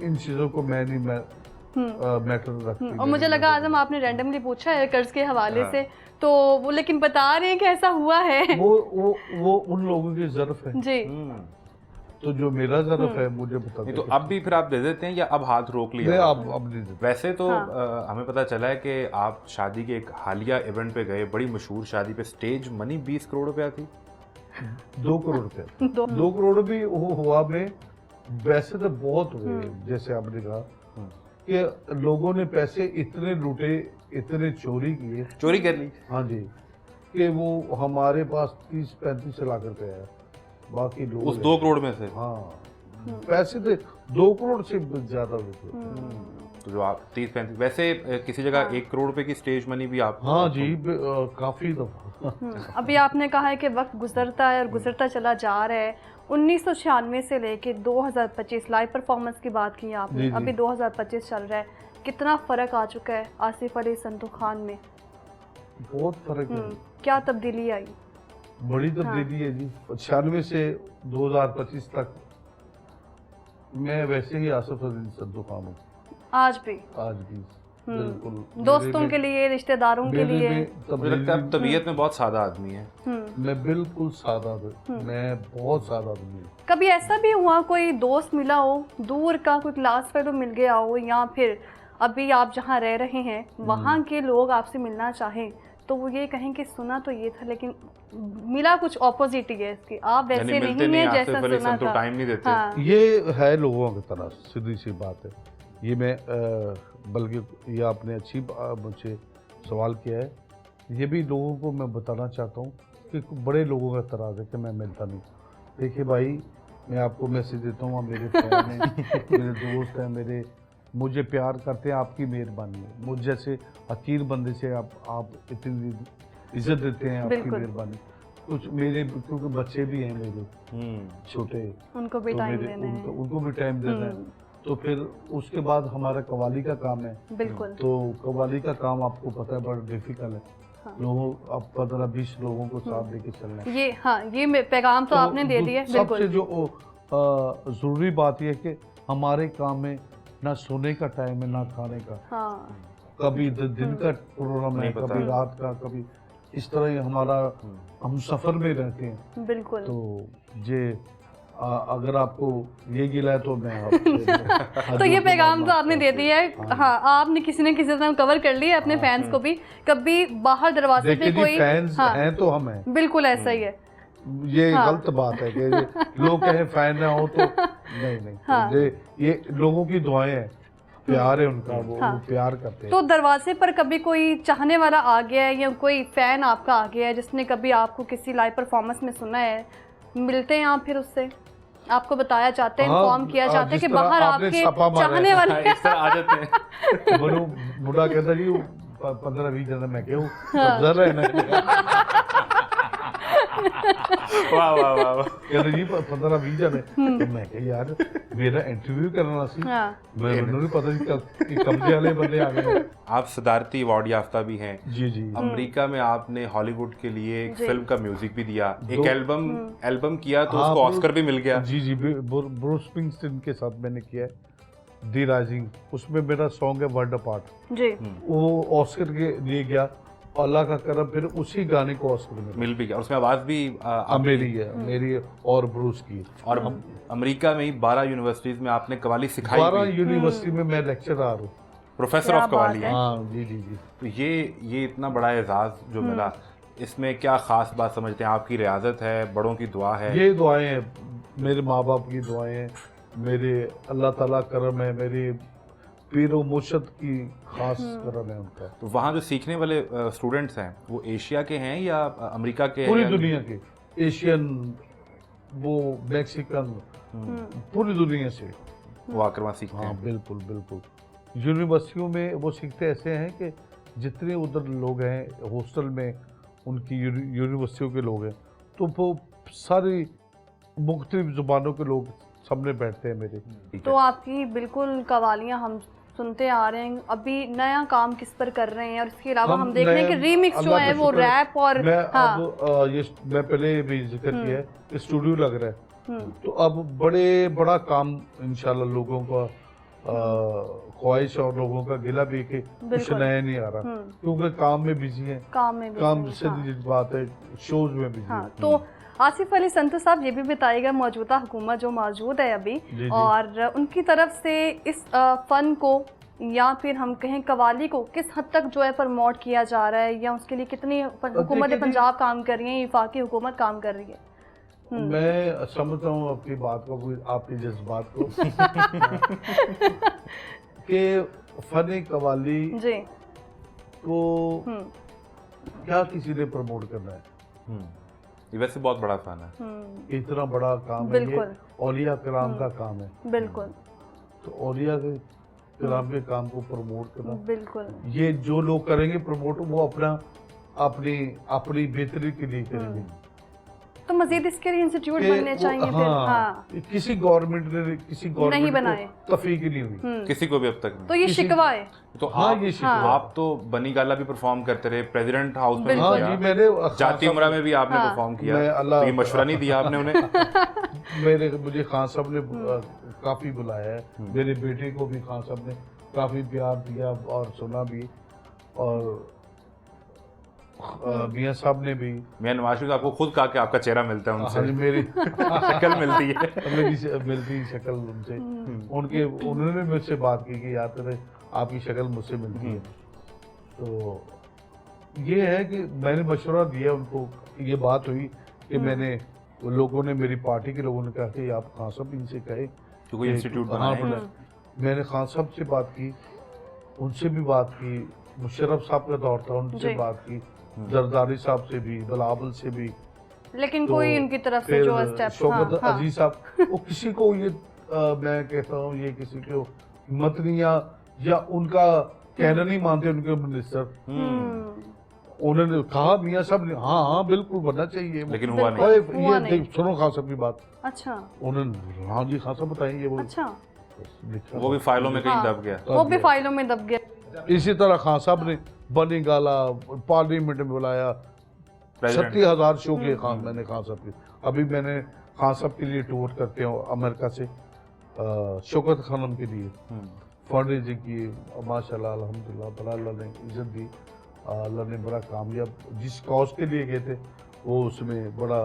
Speaker 3: इन चीज़ों को मैं नहीं मैटर रखती।
Speaker 2: और मुझे लगा आज़म आपने रैंडमली पूछा है कर्ज के हवाले से, तो वो लेकिन बता रहे हैं कि ऐसा हुआ है।
Speaker 3: वो उन लोगों की ज़रूरत है
Speaker 2: जी।
Speaker 3: तो जो मेरा ज़रफ़ है मुझे बता
Speaker 1: नहीं
Speaker 3: दो।
Speaker 1: तो अब भी फिर आप दे देते हैं या अब हाथ रोक लिया?
Speaker 3: नहीं, अब नहीं देते।
Speaker 1: वैसे तो हमें पता चला है कि आप शादी के एक हालिया इवेंट पे गए, बड़ी मशहूर शादी पे, स्टेज मनी 20 करोड़ रुपया थी।
Speaker 3: 2 करोड़ रुपये 2 करोड़ भी हुआ में, वैसे तो बहुत हुए, जैसे आपने कहा कि लोगों ने पैसे इतने लूटे, इतने चोरी किए,
Speaker 1: चोरी कर ली।
Speaker 3: हाँ जी, कि वो हमारे पास 30-35 लाख रुपए है, बाकी लोग
Speaker 1: उस 2 करोड़ में से?
Speaker 3: हाँ, पैसे थे 2 करोड़ से ज्यादा हुए थे।
Speaker 1: तो जो आप 30-35, वैसे किसी जगह 1 करोड़ रुपए की स्टेज मनी भी आप?
Speaker 3: हाँ जी, काफी दफा।
Speaker 2: अभी आपने कहा है कि वक्त गुजरता है और गुजरता चला जा रहा है। 1996 से लेके 2025 लाइव परफॉर्मेंस की बात की आपने,
Speaker 3: जी, जी।
Speaker 2: अभी 2025 चल रहा है, कितना फ़र्क आ चुका है आसिफ अली संतू खान में?
Speaker 3: बहुत फर्क है,
Speaker 2: क्या तब्दीली आई?
Speaker 3: बड़ी तब्दीली है जी। 96 से 2025 तक मैं वैसे ही आसिफ अली संतू खान हूँ,
Speaker 2: आज भी?
Speaker 3: आज भी बिल्कुल।
Speaker 2: दोस्तों के लिए, रिश्तेदारों के लिए?
Speaker 1: मुझे लगता है तबीयत में बहुत सादा आदमी है।
Speaker 3: मैं बिल्कुल सादा हूँ, मैं बहुत सादा आदमी हूँ।
Speaker 2: कभी ऐसा भी हुआ कोई दोस्त मिला हो, दूर का कोई क्लास फेलो मिल गया हो, या फिर अभी आप जहाँ रह रहे हैं वहाँ के लोग आपसे मिलना चाहें तो वो ये कहें कि सुना तो ये था लेकिन मिला कुछ ऑपोजिट ही है इसकी, आप वैसे नहीं है जैसा सुना था?
Speaker 1: टाइम नहीं देते।
Speaker 2: हाँ।
Speaker 3: ये है लोगों की तरह, सीधी सी बात है ये। मैं बल्कि ये आपने अच्छी मुझसे सवाल किया है। ये भी लोगों को मैं बताना चाहता हूँ कि बड़े लोगों का तराज है कि मैं मिलता नहीं। देखिए भाई, मैं आपको मैसेज देता हूँ, आप मेरे फैन हैं, मेरे दोस्त हैं, मेरे मुझे प्यार करते हैं, आपकी मेहरबानी है। मुझ जैसे हकीर बंदे से आप इतनी इज्जत देते हैं, आपकी मेहरबानी। कुछ मेरे, क्योंकि बच्चे भी हैं मेरे छोटे,
Speaker 2: उनको भी
Speaker 3: तो
Speaker 2: टाइम
Speaker 3: मेरे
Speaker 2: देना है।
Speaker 3: उनको भी टाइम देना है। तो फिर उसके बाद हमारा कवाली का काम है।
Speaker 2: बिल्कुल।
Speaker 3: तो कवाली का काम आपको पता है बड़ा डिफिकल्ट है।
Speaker 2: हाँ।
Speaker 3: लोगों, अब 15-20 लोगों को साथ लेके चलना है।
Speaker 2: ये हाँ, ये पैगाम तो आपने दे दिया।
Speaker 3: सबसे जो जरूरी बात यह है कि हमारे काम में ना सोने का टाइम है ना खाने का।
Speaker 2: हाँ।
Speaker 3: कभी दिन का प्रोग्राम है, कभी रात का, कभी इस तरह ही हमारा, हम सफर में रहते हैं।
Speaker 2: बिल्कुल।
Speaker 3: तो ये अगर आपको ये गिला है तो मैं आपसे
Speaker 2: तो ये पैगाम तो आपने दे दिया है। हाँ, आपने किसी न किसी तरह कवर कर लिया अपने फैंस को भी। कभी बाहर दरवाजे पे कोई
Speaker 3: फैंस हैं तो हम हैं।
Speaker 2: बिल्कुल ऐसा ही है।
Speaker 3: ये गलत बात है कि लोग कहें फैन ना हो तो नहीं। ये लोगों की दुआएं हैं, प्यार है उनका, वो प्यार करते हैं।
Speaker 2: तो दरवाजे पर कभी कोई चाहने वाला आ गया है या कोई फैन आपका आ गया है जिसने कभी आपको किसी लाइव परफॉर्मेंस में सुना है, मिलते हैं आप फिर उससे, आपको बताया जाता है, इन्फॉर्म किया जाता है कि बाहर आपके चाहने वाले
Speaker 1: इस तरह आ जाते हैं?
Speaker 3: बुढ़ा कहता जी 15-20 जन मैं क्यों जर है ना।
Speaker 1: वाह वाह वाह।
Speaker 3: कहते जी 15-20 जन है, तो मैं कह यार मेरा इंटरव्यू करना सी, मैं नहीं पता जी कब्जे वाले बंदे आ गए।
Speaker 1: आप सदारती अवार्ड याफ्ता भी हैं।
Speaker 3: जी जी।
Speaker 1: अमेरिका में आपने हॉलीवुड के लिए एक फिल्म का म्यूजिक भी दिया, एक एल्बम किया तो उसको ऑस्कर भी मिल गया।
Speaker 3: जी जी, ब्रूस स्प्रिंगस्टीन के साथ मैंने किया है दी राइजिंग, उसमें मेरा सॉन्ग है वर्ल्ड अपार्ट जी। वो ऑस्कर के लिए गया, अल्लाह का करम फिर उसी गाने को ऑस्कर
Speaker 1: मिल भी गया। उसमें आवाज भी
Speaker 3: मेरी है, मेरी और ब्रूस की।
Speaker 1: और अमेरिका में ही 12 यूनिवर्सिटीज में आपने कवाली सिखाई।
Speaker 3: 12 यूनिवर्सिटी में मैं लेक्चरर हूँ,
Speaker 1: प्रोफेसर ऑफ कवाली है।
Speaker 3: हाँ जी जी जी।
Speaker 1: तो ये इतना बड़ा एजाज जो मिला, इसमें क्या खास बात समझते हैं? आपकी रियाजत है, बड़ों की दुआ है?
Speaker 3: ये दुआएं हैं, मेरे माँ बाप की दुआएं हैं, मेरे अल्लाह ताला करम है, मेरे पीरो मुर्शद की खास करम है उनका।
Speaker 1: तो वहाँ जो सीखने वाले स्टूडेंट्स हैं वो एशिया के हैं या अमेरिका के?
Speaker 3: पूरी दुनिया के, एशियन, वो मैक्सिकन, पूरी दुनिया से
Speaker 1: वो आकर वहाँ सीखते हैं।
Speaker 3: हाँ बिल्कुल बिल्कुल। यूनिवर्सिटियों में वो सीखते ऐसे हैं कि जितने उधर लोग हैं हॉस्टल में, उनकी यूनिवर्सिटियों के लोग हैं, तो वो सारी मुख्तलिफ जुबानों के लोग सामने बैठते हैं मेरे।
Speaker 2: तो आपकी बिल्कुल कवालियाँ हम सुनते आ रहे हैं। अभी नया काम किस पर कर रहे हैं? और इसके अलावा हम देख रहे हैं कि रीमिक्स जो है वो रैप और
Speaker 3: मैं पहले भी जिक्र किया है, स्टूडियो लग रहा है, तो अब बड़ा काम इंशाल्लाह लोगों का ख्वाहिश और लोगों का गिला भी कि कुछ नया नहीं आ रहा, क्योंकि काम में बिजी है, काम से बात है, शोज में बिजी है।
Speaker 2: तो आसिफ अली संतू साहब, ये भी बताइएगा मौजूदा हुकूमत जो मौजूद है अभी,
Speaker 3: जी।
Speaker 2: और उनकी तरफ से इस फ़न को या फिर हम कहें कवाली को किस हद तक जो है प्रमोट किया जा रहा है, या उसके लिए कितनी हुकूमत पंजाब काम कर रही है, वफाकी हुकूमत काम कर रही है?
Speaker 3: मैं समझता हूँ आपकी बात को, आपकी जज्बात को कि फ़न कवाली
Speaker 2: जी
Speaker 3: को क्या किसी ने प्रमोट करना है?
Speaker 1: ये वैसे बहुत बड़ा फन है,
Speaker 3: इतना बड़ा काम है, ये
Speaker 2: बिल्कुल
Speaker 3: औलिया कराम का काम है।
Speaker 2: बिल्कुल
Speaker 3: तो औलिया के कराम के काम को प्रमोट करना,
Speaker 2: बिल्कुल
Speaker 3: ये जो लोग करेंगे प्रमोट, वो अपनी बेहतरी के लिए करेंगे।
Speaker 2: तो मजीद इसके लिए इंस्टीट्यूट बनने चाहिए फिर। हाँ,
Speaker 3: किसी गवर्नमेंट ने
Speaker 2: नहीं बनाए,
Speaker 3: तफीक नहीं हुई
Speaker 1: किसी को भी अब तक नहीं।
Speaker 2: तो ये शिकवा है।
Speaker 1: तो
Speaker 3: हाँ,
Speaker 1: आप,
Speaker 3: ये शिकवा।
Speaker 1: आप तो बनी गाला भी परफॉर्म करते रहे, प्रेसिडेंट हाउस में भी
Speaker 3: हाँ
Speaker 1: किया,
Speaker 3: जी, मैंने
Speaker 1: जाती उमरा में भी आपने परफॉर्म किया, तो ये मशवरा नहीं दिया आपने उन्हें?
Speaker 3: मुझे खान साहब ने काफी बुलाया है, मेरे बेटे को भी खान साहब ने काफी प्यार दिया और सुना भी, और मियाँ साहब ने भी।
Speaker 1: मियाँ नवाज शरीफ आपको खुद कहा कि आपका चेहरा मिलता है उनसे?
Speaker 3: हाँ जी, मेरी
Speaker 1: शक्ल मिलती है,
Speaker 3: मेरी मिलती शक्ल उनसे, उन्होंने मुझसे बात की कि यार तेरे आपकी शक्ल मुझसे मिलती है। तो ये है कि मैंने मशवरा दिया उनको, ये बात हुई कि मैंने, लोगों ने, मेरी पार्टी के लोगों ने कहा कि आप खान साहब इनसे कहे
Speaker 1: तो कोई इंस्टीट्यूट
Speaker 3: हाँ,
Speaker 1: बनाए।
Speaker 3: मैंने खान साहब से बात की, उनसे भी बात की, मुशर्रफ साहब का दौर था, उनसे बात की, जरदारी साहब से भी, बिलावल से भी,
Speaker 2: लेकिन
Speaker 3: तो
Speaker 2: कोई उनकी तरफ से जो स्टेप,
Speaker 3: शौकत अजीज साहब, वो किसी को ये मैं कहता हूँ ये किसी को हिम्मत नहीं या उनका कहना नहीं मानते उनके मिनिस्टर। उन्होंने कहा, मियाँ साहब ने हाँ बिल्कुल बनना चाहिए,
Speaker 1: लेकिन हुआ नहीं।
Speaker 3: ये सुनो खान साहब की बात।
Speaker 2: अच्छा,
Speaker 3: उन्होंने हाँ जी खान साहब बताएंगे, वो
Speaker 2: अच्छा,
Speaker 1: वो भी फाइलों में कहीं दब गया,
Speaker 2: वो भी फाइलों में दब गया।
Speaker 3: इसी तरह खान साहब ने बनी गाला पार्लियामेंट में बुलाया, 37,000 शो किए मैंने खान साहब के। अभी मैंने खान साहब के लिए टूर करते हैं अमेरिका से, शौकत खानम के लिए फंड रेजिंग की, माशाल्लाह अल्हम्दुलिल्लाह बड़ा अल्लाह ने इज्जत दी, अल्लाह ने बड़ा कामयाब, जिस कॉज के लिए गए थे वो उसमें बड़ा,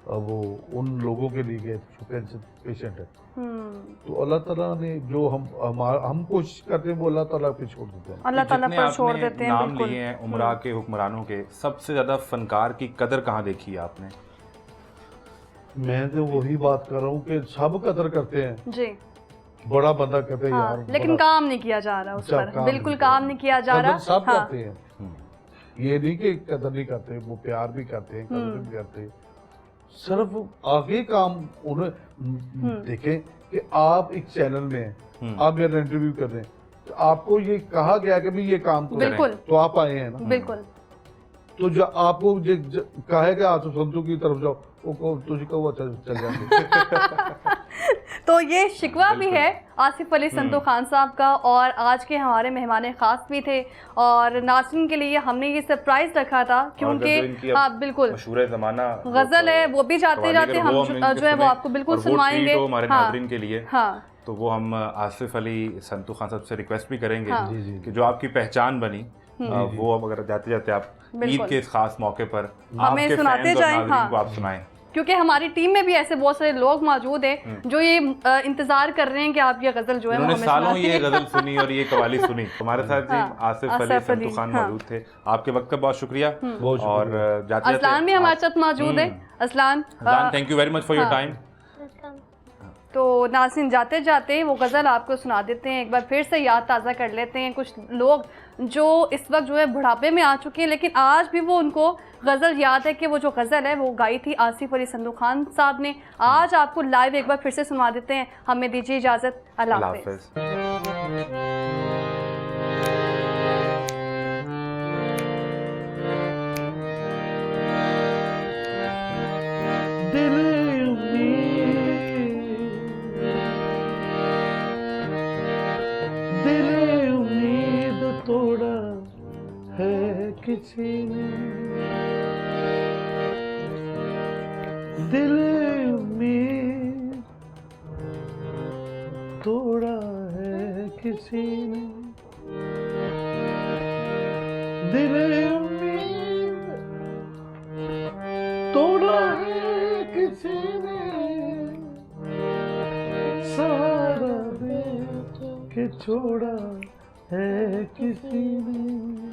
Speaker 3: वो उन लोगों के लिए गए जो कैंसर पेशेंट है। तो अल्लाह ताला ने जो हम कोशिश करते हैं वो अल्लाह ताला पे छोड़ देते हैं,
Speaker 2: अल्लाह ताला पर छोड़ देते हैं।
Speaker 1: नाम लिए हैं उमरा के हुक्मरानों के, सबसे ज्यादा फनकार की कदर कहाँ देखी है आपने?
Speaker 3: मैं तो वही बात कर रहा हूँ कि सब कदर करते हैं
Speaker 2: जी,
Speaker 3: बड़ा बंदा कहते हैं यार,
Speaker 2: लेकिन काम नहीं किया जा रहा उस पर, बिल्कुल काम नहीं किया जा रहा।
Speaker 3: सब करते हैं, ये नहीं कि कदर नहीं करते, वो प्यार भी करते हैं, कदर भी करते हैं, सिर्फ आगे काम उन्हें देखें कि आप एक चैनल में हैं, आप मेरा इंटरव्यू कर रहे हैं, तो आपको ये कहा गया कि भाई ये काम करें, तो आप आए हैं ना,
Speaker 2: बिल्कुल।
Speaker 3: तो जो आपको कहा गया आसिफ संतू की तरफ जाओ, वो तुझे कहो चल जाएंगे।
Speaker 2: तो ये शिकवा भी है आसिफ अली संतू खान साहब का, और आज के हमारे मेहमान खास भी थे, और नाज़रीन के लिए हमने ये सरप्राइज रखा था क्योंकि हाँ बिल्कुल मशहूर ज़माना गज़ल है, वो भी जाते जाते हम जो है वो आपको बिल्कुल सुनवाएंगे
Speaker 1: हमारे नाज़रीन के लिए।
Speaker 2: हाँ,
Speaker 1: तो वो हम आसिफ अली संतू खान साहब से रिक्वेस्ट भी करेंगे कि जो आपकी पहचान बनी वो अब अगर जाते जाते आप ईद के इस खास मौके पर
Speaker 2: हमें सुनाते जाएं,
Speaker 1: आप सुनाएं,
Speaker 2: क्योंकि हमारी टीम में भी ऐसे बहुत सारे लोग मौजूद हैं जो ये इंतजार कर रहे हैं कि आप ये गजल जो है
Speaker 1: उन्होंने सालों ये गजल सुनी और ये कवाली सुनी। हमारे साथ जी आसिफ अली संतू खान मौजूद थे, आपके वक्त का बहुत शुक्रिया। और जाते जाते
Speaker 2: असलान भी हमारे साथ मौजूद है। Aslan,
Speaker 1: thank you very much for your time.
Speaker 2: तो नाज़रीन जाते जाते वो गज़ल आपको सुना देते हैं, एक बार फिर से याद ताज़ा कर लेते हैं। कुछ लोग जो इस वक्त जो है बुढ़ापे में आ चुके हैं, लेकिन आज भी वो उनको गज़ल याद है कि वो जो गज़ल है वो गाई थी आसिफ अली संतू खान साहब ने। आज आपको लाइव एक बार फिर से सुना देते हैं। हमें दीजिए इजाज़त, अल्लाह हाफ़िज़।
Speaker 3: तोड़ा है किसी ने, दिल उम्मीद तोड़ा है किसी ने, दिल उम्मीद तोड़ा है के छोड़ा है किसी ने।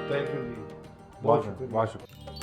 Speaker 3: थैंक यू जी, बहुत शुक्रिया।
Speaker 1: बहुत शुक्रिया।